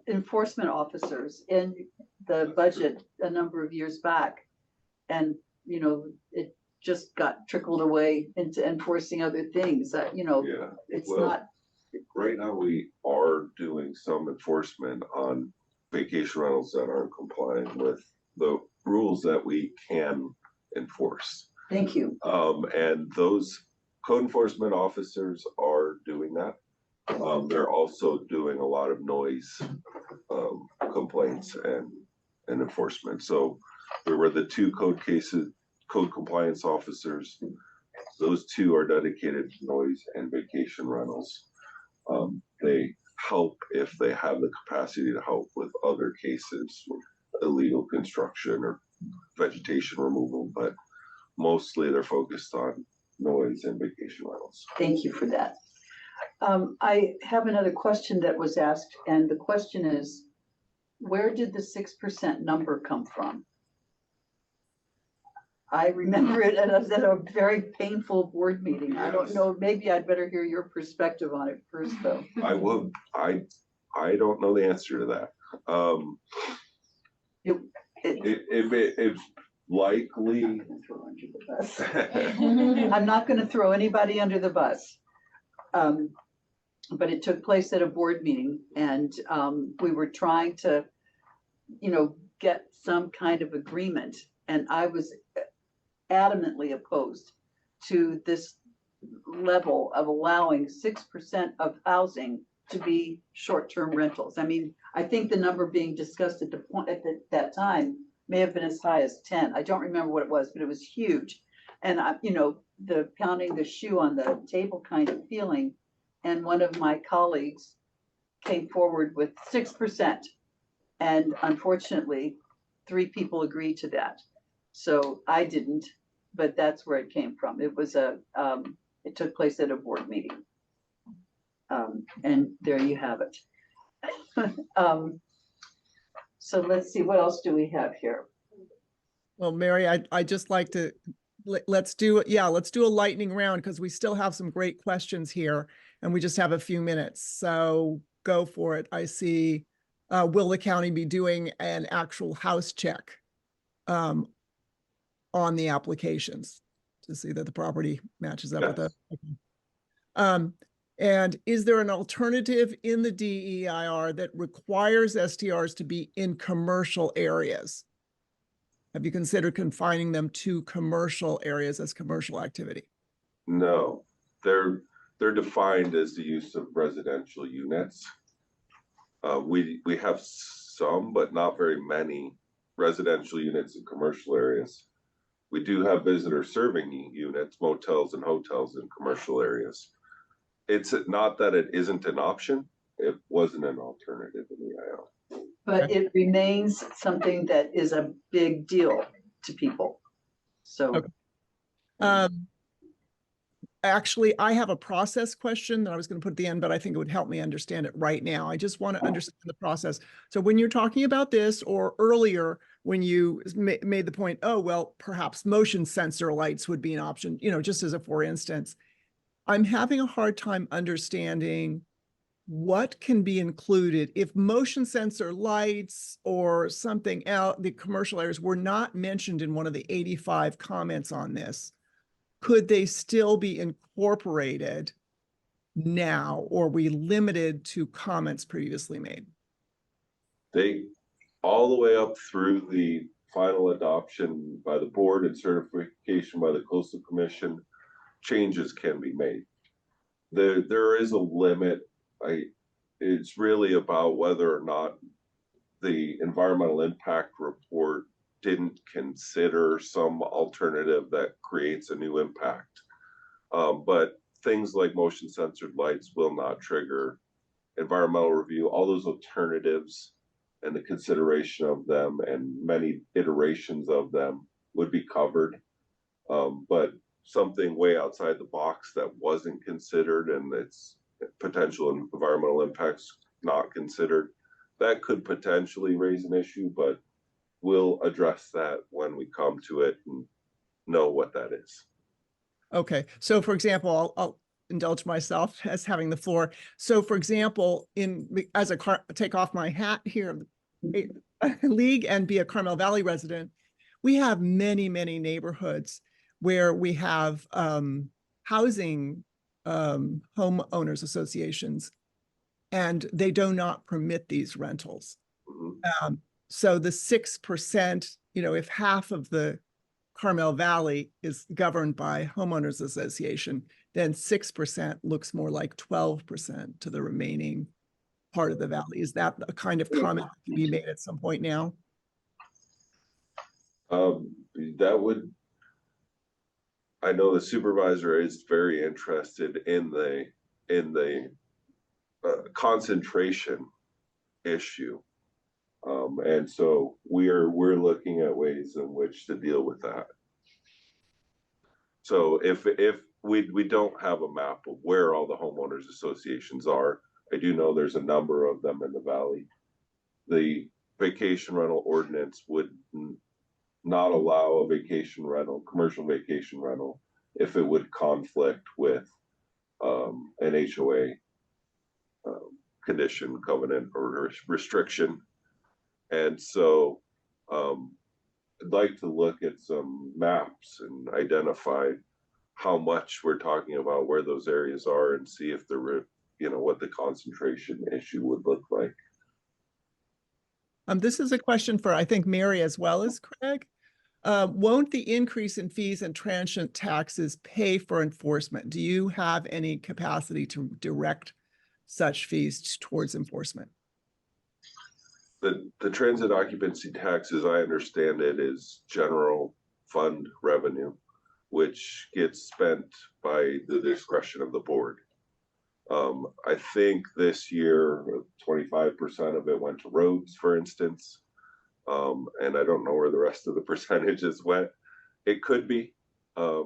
enforcement officers in the budget a number of years back. And, you know, it just got trickled away into enforcing other things. Yeah. It's Well, not. Right now, we are doing some enforcement on vacation rentals that aren't complying with the rules that we can enforce. Thank you. And those code enforcement officers are doing that. They're also doing a lot of noise complaints and enforcement. So there were the 2 code compliance officers. Those 2 are dedicated to noise and vacation rentals. They help if they have the capacity to help with other cases, illegal construction or vegetation removal, but mostly they're focused on noise and vacation rentals. Thank you for that. I have another question that was asked, and the question is, where did the 6% number come from? I remember it at a very painful board meeting. I don't know, maybe I'd better hear your perspective on it first, though. I don't know the answer to that. It's likely. I'm not going to throw anybody under the bus. But it took place at a board meeting, and we were trying to, get some kind of agreement. And I was adamantly opposed to this level of allowing 6% of housing to be short-term rentals. I mean, I think the number being discussed at that time may have been as high as 10. I don't remember what it was, but it was huge. And the pounding the shoe on the table kind of feeling. And one of my colleagues came forward with 6%. And unfortunately, 3 people agreed to that. So I didn't, but that's where it came from. It was it took place at a board meeting. And there you have it. So let's see, what else do we have here? Well, Mary, I just like to, let's do a lightning round because we still have some great questions here and we just have a few minutes. So go for it. I see, will the county be doing an actual house check on the applications to see that the property matches up with the. And is there an alternative in the DEIR that requires STRs to be in commercial areas? Have you considered confining them to commercial areas as commercial activity? No, they're defined as the use of residential units. We have some, but not very many residential units in commercial areas. We do have visitor serving units, motels and hotels in commercial areas. It's not that it isn't an option. It wasn't an alternative in the EIR. But it remains something that is a big deal to people. So. Okay. Actually, I have a process question that I was going to put at the end, but I think it would help me understand it right now. I just want to understand the process. So when you're talking about this, or earlier when you made the point, oh, well, perhaps motion sensor lights would be an option, just as a for instance, I'm having a hard time understanding what can be included if motion sensor lights or something else, the commercial areas were not mentioned in one of the 85 comments on this. Could they still be incorporated now, or are we limited to comments previously made? They, all the way up through the final adoption by the board and certification by the Coastal Commission, changes can be made. There is a limit. It's really about whether or not the environmental impact report didn't consider some alternative that creates a new impact. But things like motion censored lights will not trigger environmental review. All those alternatives and the consideration of them and many iterations of them would be covered. But something way outside the box that wasn't considered and its potential environmental impacts not considered, that could potentially raise an issue, but we'll address that when we come to it and know what that is. Okay. So for example, I'll indulge myself as having the floor. So for example, as a take off my hat here, league and be a Carmel Valley resident, we have many, many neighborhoods where we have housing homeowners associations, and they do not permit these rentals. Mm-hmm. So the 6%, if half of the Carmel Valley is governed by homeowners association, then 6% looks more like 12% to the remaining part of the valley. Is that a kind of comment that can be made at some point now? I know the supervisor is very interested in the concentration issue. And so we're looking at ways in which to deal with that. So if we don't have a map of where all the homeowners associations are, I do know there's a number of them in the valley. The vacation rental ordinance would not allow a vacation rental, commercial vacation rental, if it would conflict with an HOA condition, covenant, or restriction. And so I'd like to look at some maps and identify how much we're talking about, where those areas are, and see if they're, what the concentration issue would look like. This is a question for, I think, Mary as well as Craig. Won't the increase in fees and transient taxes pay for enforcement? Do you have any capacity to direct such fees towards enforcement? The transit occupancy tax, as I understand it, is general fund revenue, which gets spent by the discretion of the board. I think this year, 25% of it went to roads, for instance. And I don't know where the rest of the percentages went. It could be. I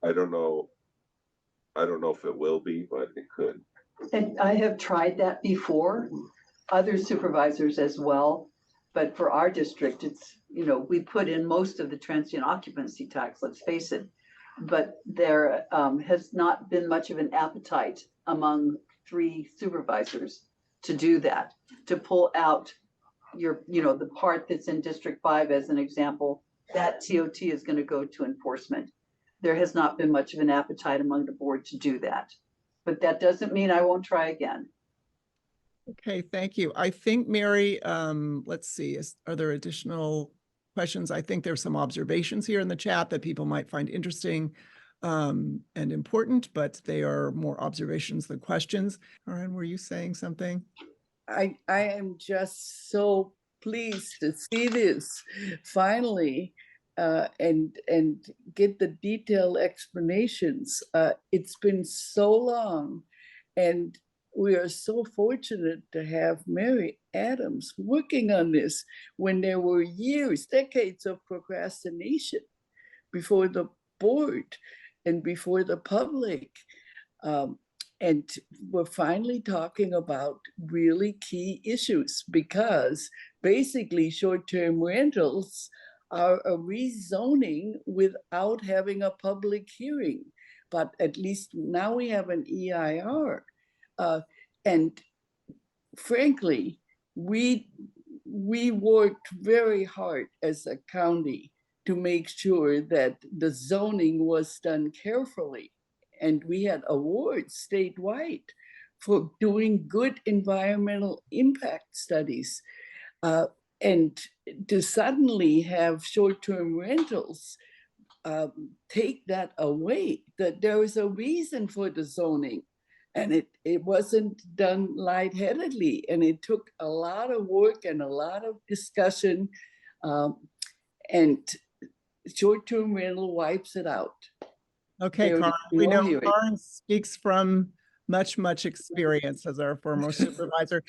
don't know. I don't know if it will be, but it could. And I have tried that before. Other supervisors as well. But for our district, it's, you know, we put in most of the transient occupancy tax, let's face it. But there has not been much of an appetite among 3 supervisors to do that, to pull out your, you know, the part that's in District 5 as an example. That TOT is going to go to enforcement. There has not been much of an appetite among the board to do that. But that doesn't mean I won't try again. Okay, thank you. I think, Mary, let's see, are there additional questions? I think there's some observations here in the chat that people might find interesting and important, but they are more observations than questions. Karen, were you saying something? I am just so pleased to see this finally and get the detailed explanations. It's been so long, and we are so fortunate to have Mary Adams working on this when there were years, decades of procrastination before the board and before the public. And we're finally talking about really key issues, because basically short-term rentals are a rezoning without having a public hearing. But at least now we have an EIR. And frankly, we worked very hard as a county to make sure that the zoning was done carefully. And we had awards statewide for doing good environmental impact studies. And to suddenly have short-term rentals take that away, that there was a reason for the zoning. And it wasn't done lightheadedly. And it took a lot of work and a lot of discussion. And short-term rental wipes it out. Okay, Karen, we know Karen speaks from much experience as our former supervisor.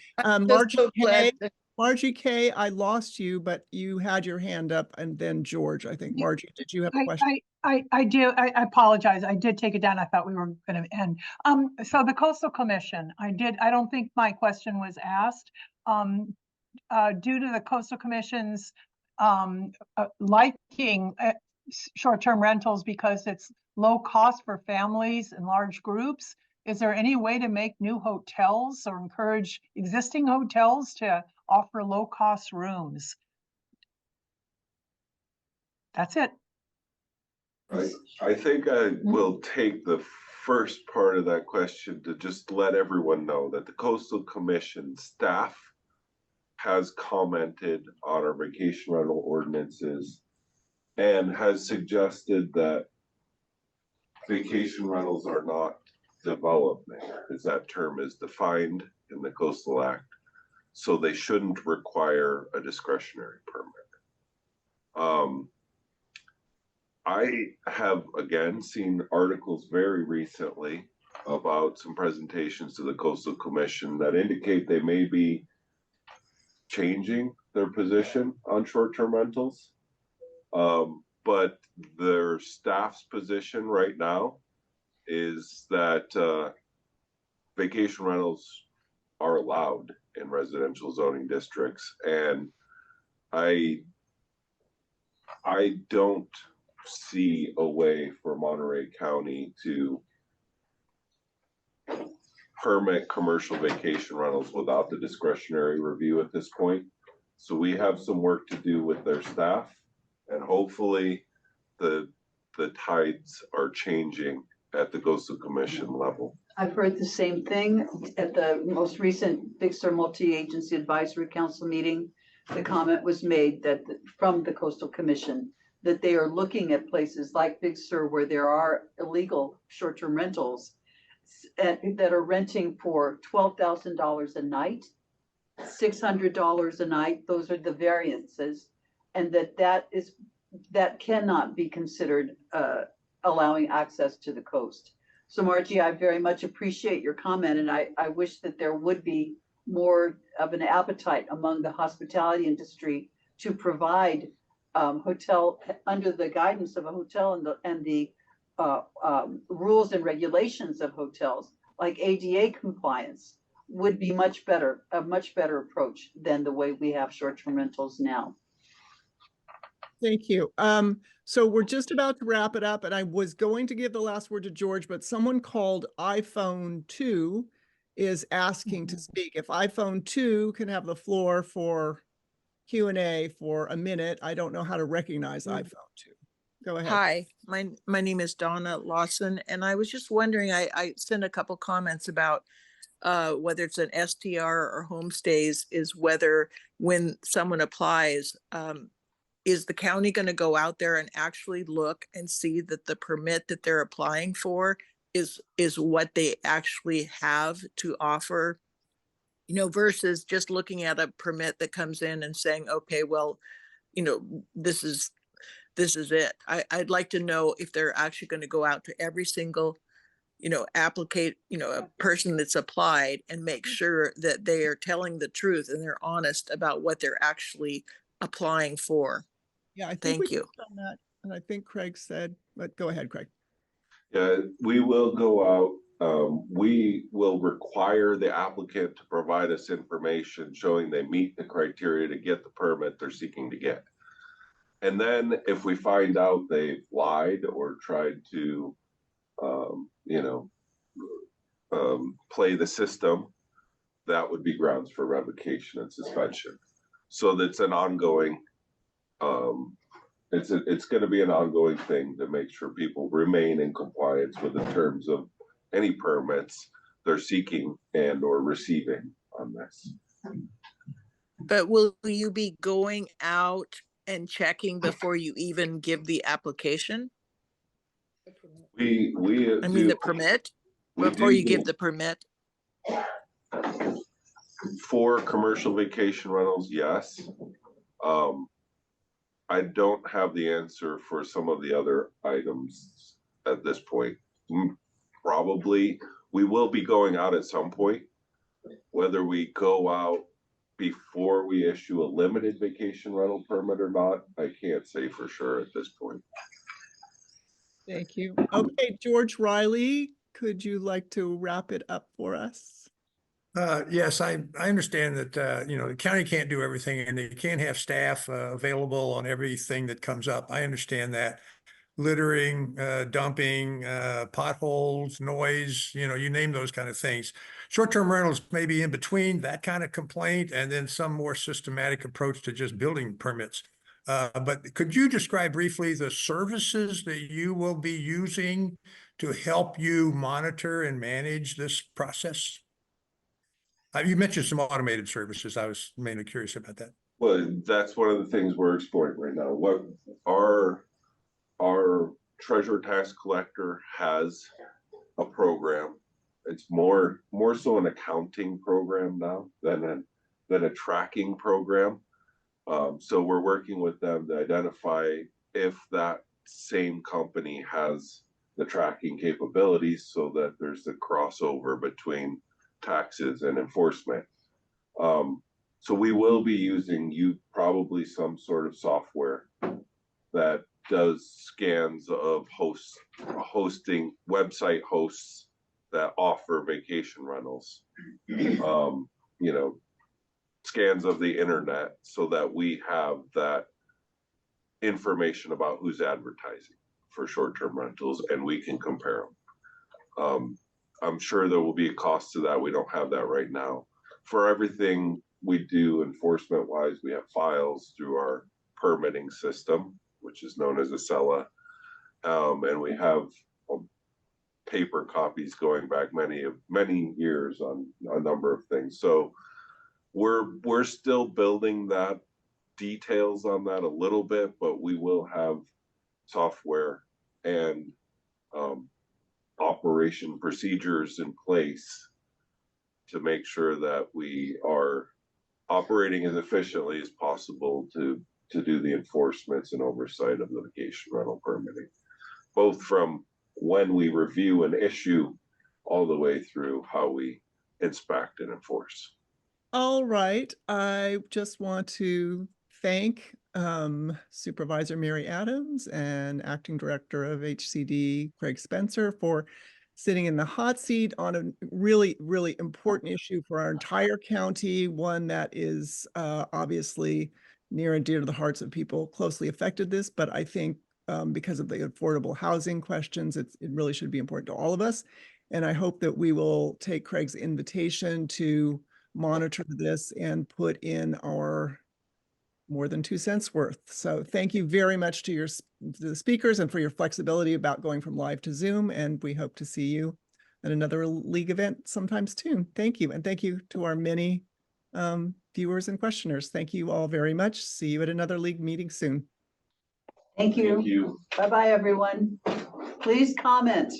Margie K, I lost you, but you had your hand up, and then George, I think. Margie, did you have a question? I do. I apologize. I did take it down. I thought we were going to end. So the Coastal Commission, I don't think my question was asked. Due to the Coastal Commission's liking short-term rentals because it's low cost for families and large groups, is there any way to make new hotels or encourage existing hotels to offer low-cost rooms? That's it. I think I will take the first part of that question to just let everyone know that the Coastal Commission staff has commented on our vacation rental ordinances and has suggested that vacation rentals are not development, as that term is defined in the Coastal Act. So they shouldn't require a discretionary permit. I have again seen articles very recently about some presentations to the Coastal Commission that indicate they may be changing their position on short-term rentals. But their staff's position right now is that vacation rentals are allowed in residential zoning districts, and I don't see a way for Monterey County to permit commercial vacation rentals without the discretionary review at this point. So we have some work to do with their staff, and hopefully the tides are changing at the Coastal Commission level. I've heard the same thing at the most recent Big Sur Multi-Agency Advisory Council meeting. The comment was made that from the Coastal Commission that they are looking at places like Big Sur where there are illegal short-term rentals that are renting for $12,000 a night, $600 a night. Those are the variances, and that cannot be considered allowing access to the coast. So Margie, I very much appreciate your comment, and I wish that there would be more of an appetite among the hospitality industry to provide hotel under the guidance of a hotel and the rules and regulations of hotels, like ADA compliance, would be much better, a much better approach than the way we have short-term rentals now. Thank you. So we're just about to wrap it up, and I was going to give the last word to George, but someone called iPhone 2 is asking to speak. If iPhone 2 can have the floor for Q&A for a minute, I don't know how to recognize iPhone 2. Go ahead. Hi, my name is Donna Lawson, and I was just wondering, I sent a couple comments about whether it's an STR or homestays, is whether when someone applies, is the county going to go out there and actually look and see that the permit that they're applying for is what they actually have to offer, you know, versus just looking at a permit that comes in and saying, okay, well, you know, this is it. I'd like to know if they're actually going to go out to every single, you know, a person that's applied and make sure that they are telling the truth and they're honest about what they're actually applying for. Yeah, I think Thank we you. touched on that, and I think Craig said, but go ahead, Craig. Yeah, we will go out. We will require the applicant to provide us information showing they meet the criteria to get the permit they're seeking to get. And then if we find out they've lied or tried to, play the system, that would be grounds for revocation and suspension. So that's an ongoing, it's going to be an ongoing thing to make sure people remain in compliance with the terms of any permits they're seeking and or receiving on this. But will you be going out and checking before you even give the application? The permit, before you give the permit? For commercial vacation rentals, yes. I don't have the answer for some of the other items at this point. Probably we will be going out at some point. Whether we go out before we issue a limited vacation rental permit or not, I can't say for sure at this point. Thank you. Okay, George Riley, could you like to wrap it up for us? Yes, I understand that, the county can't do everything and they can't have staff available on everything that comes up. I understand that. Littering, dumping, potholes, noise, you name those kind of things. Short-term rentals may be in between that kind of complaint and then some more systematic approach to just building permits. But could you describe briefly the services that you will be using to help you monitor and manage this process? You mentioned some automated services. I was mainly curious about that. Well, that's one of the things we're exploring right now. What our treasurer tax collector has a program. It's more so an accounting program now than a tracking program. So we're working with them to identify if that same company has the tracking capabilities so that there's the crossover between taxes and enforcement. So we will be using probably some sort of software that does scans of hosting website hosts that offer vacation rentals, scans of the internet so that we have that information about who's advertising for short-term rentals and we can compare them. I'm sure there will be a cost to that. We don't have that right now. For everything we do enforcement wise, we have files through our permitting system, which is known as a CELA. And we have paper copies going back many years on a number of things. So we're still building that details on that a little bit, but we will have software and operation procedures in place to make sure that we are operating as efficiently as possible to do the enforcements and oversight of the vacation rental permitting, both from when we review an issue all the way through how we inspect and enforce. All right, I just want to thank Supervisor Mary Adams and Acting Director of HCD Craig Spencer for sitting in the hot seat on a really, really important issue for our entire county, one that is obviously near and dear to the hearts of people closely affected this, but I think because of the affordable housing questions, it really should be important to all of us. And I hope that we will take Craig's invitation to monitor this and put in our more than 2 cents worth. So thank you very much to the speakers and for your flexibility about going from live to Zoom. And we hope to see you at another league event sometime soon. Thank you. And thank you to our many viewers and questioners. Thank you all very much. See you at another league meeting soon. Thank you. Thank you. Bye-bye, everyone. Please comment.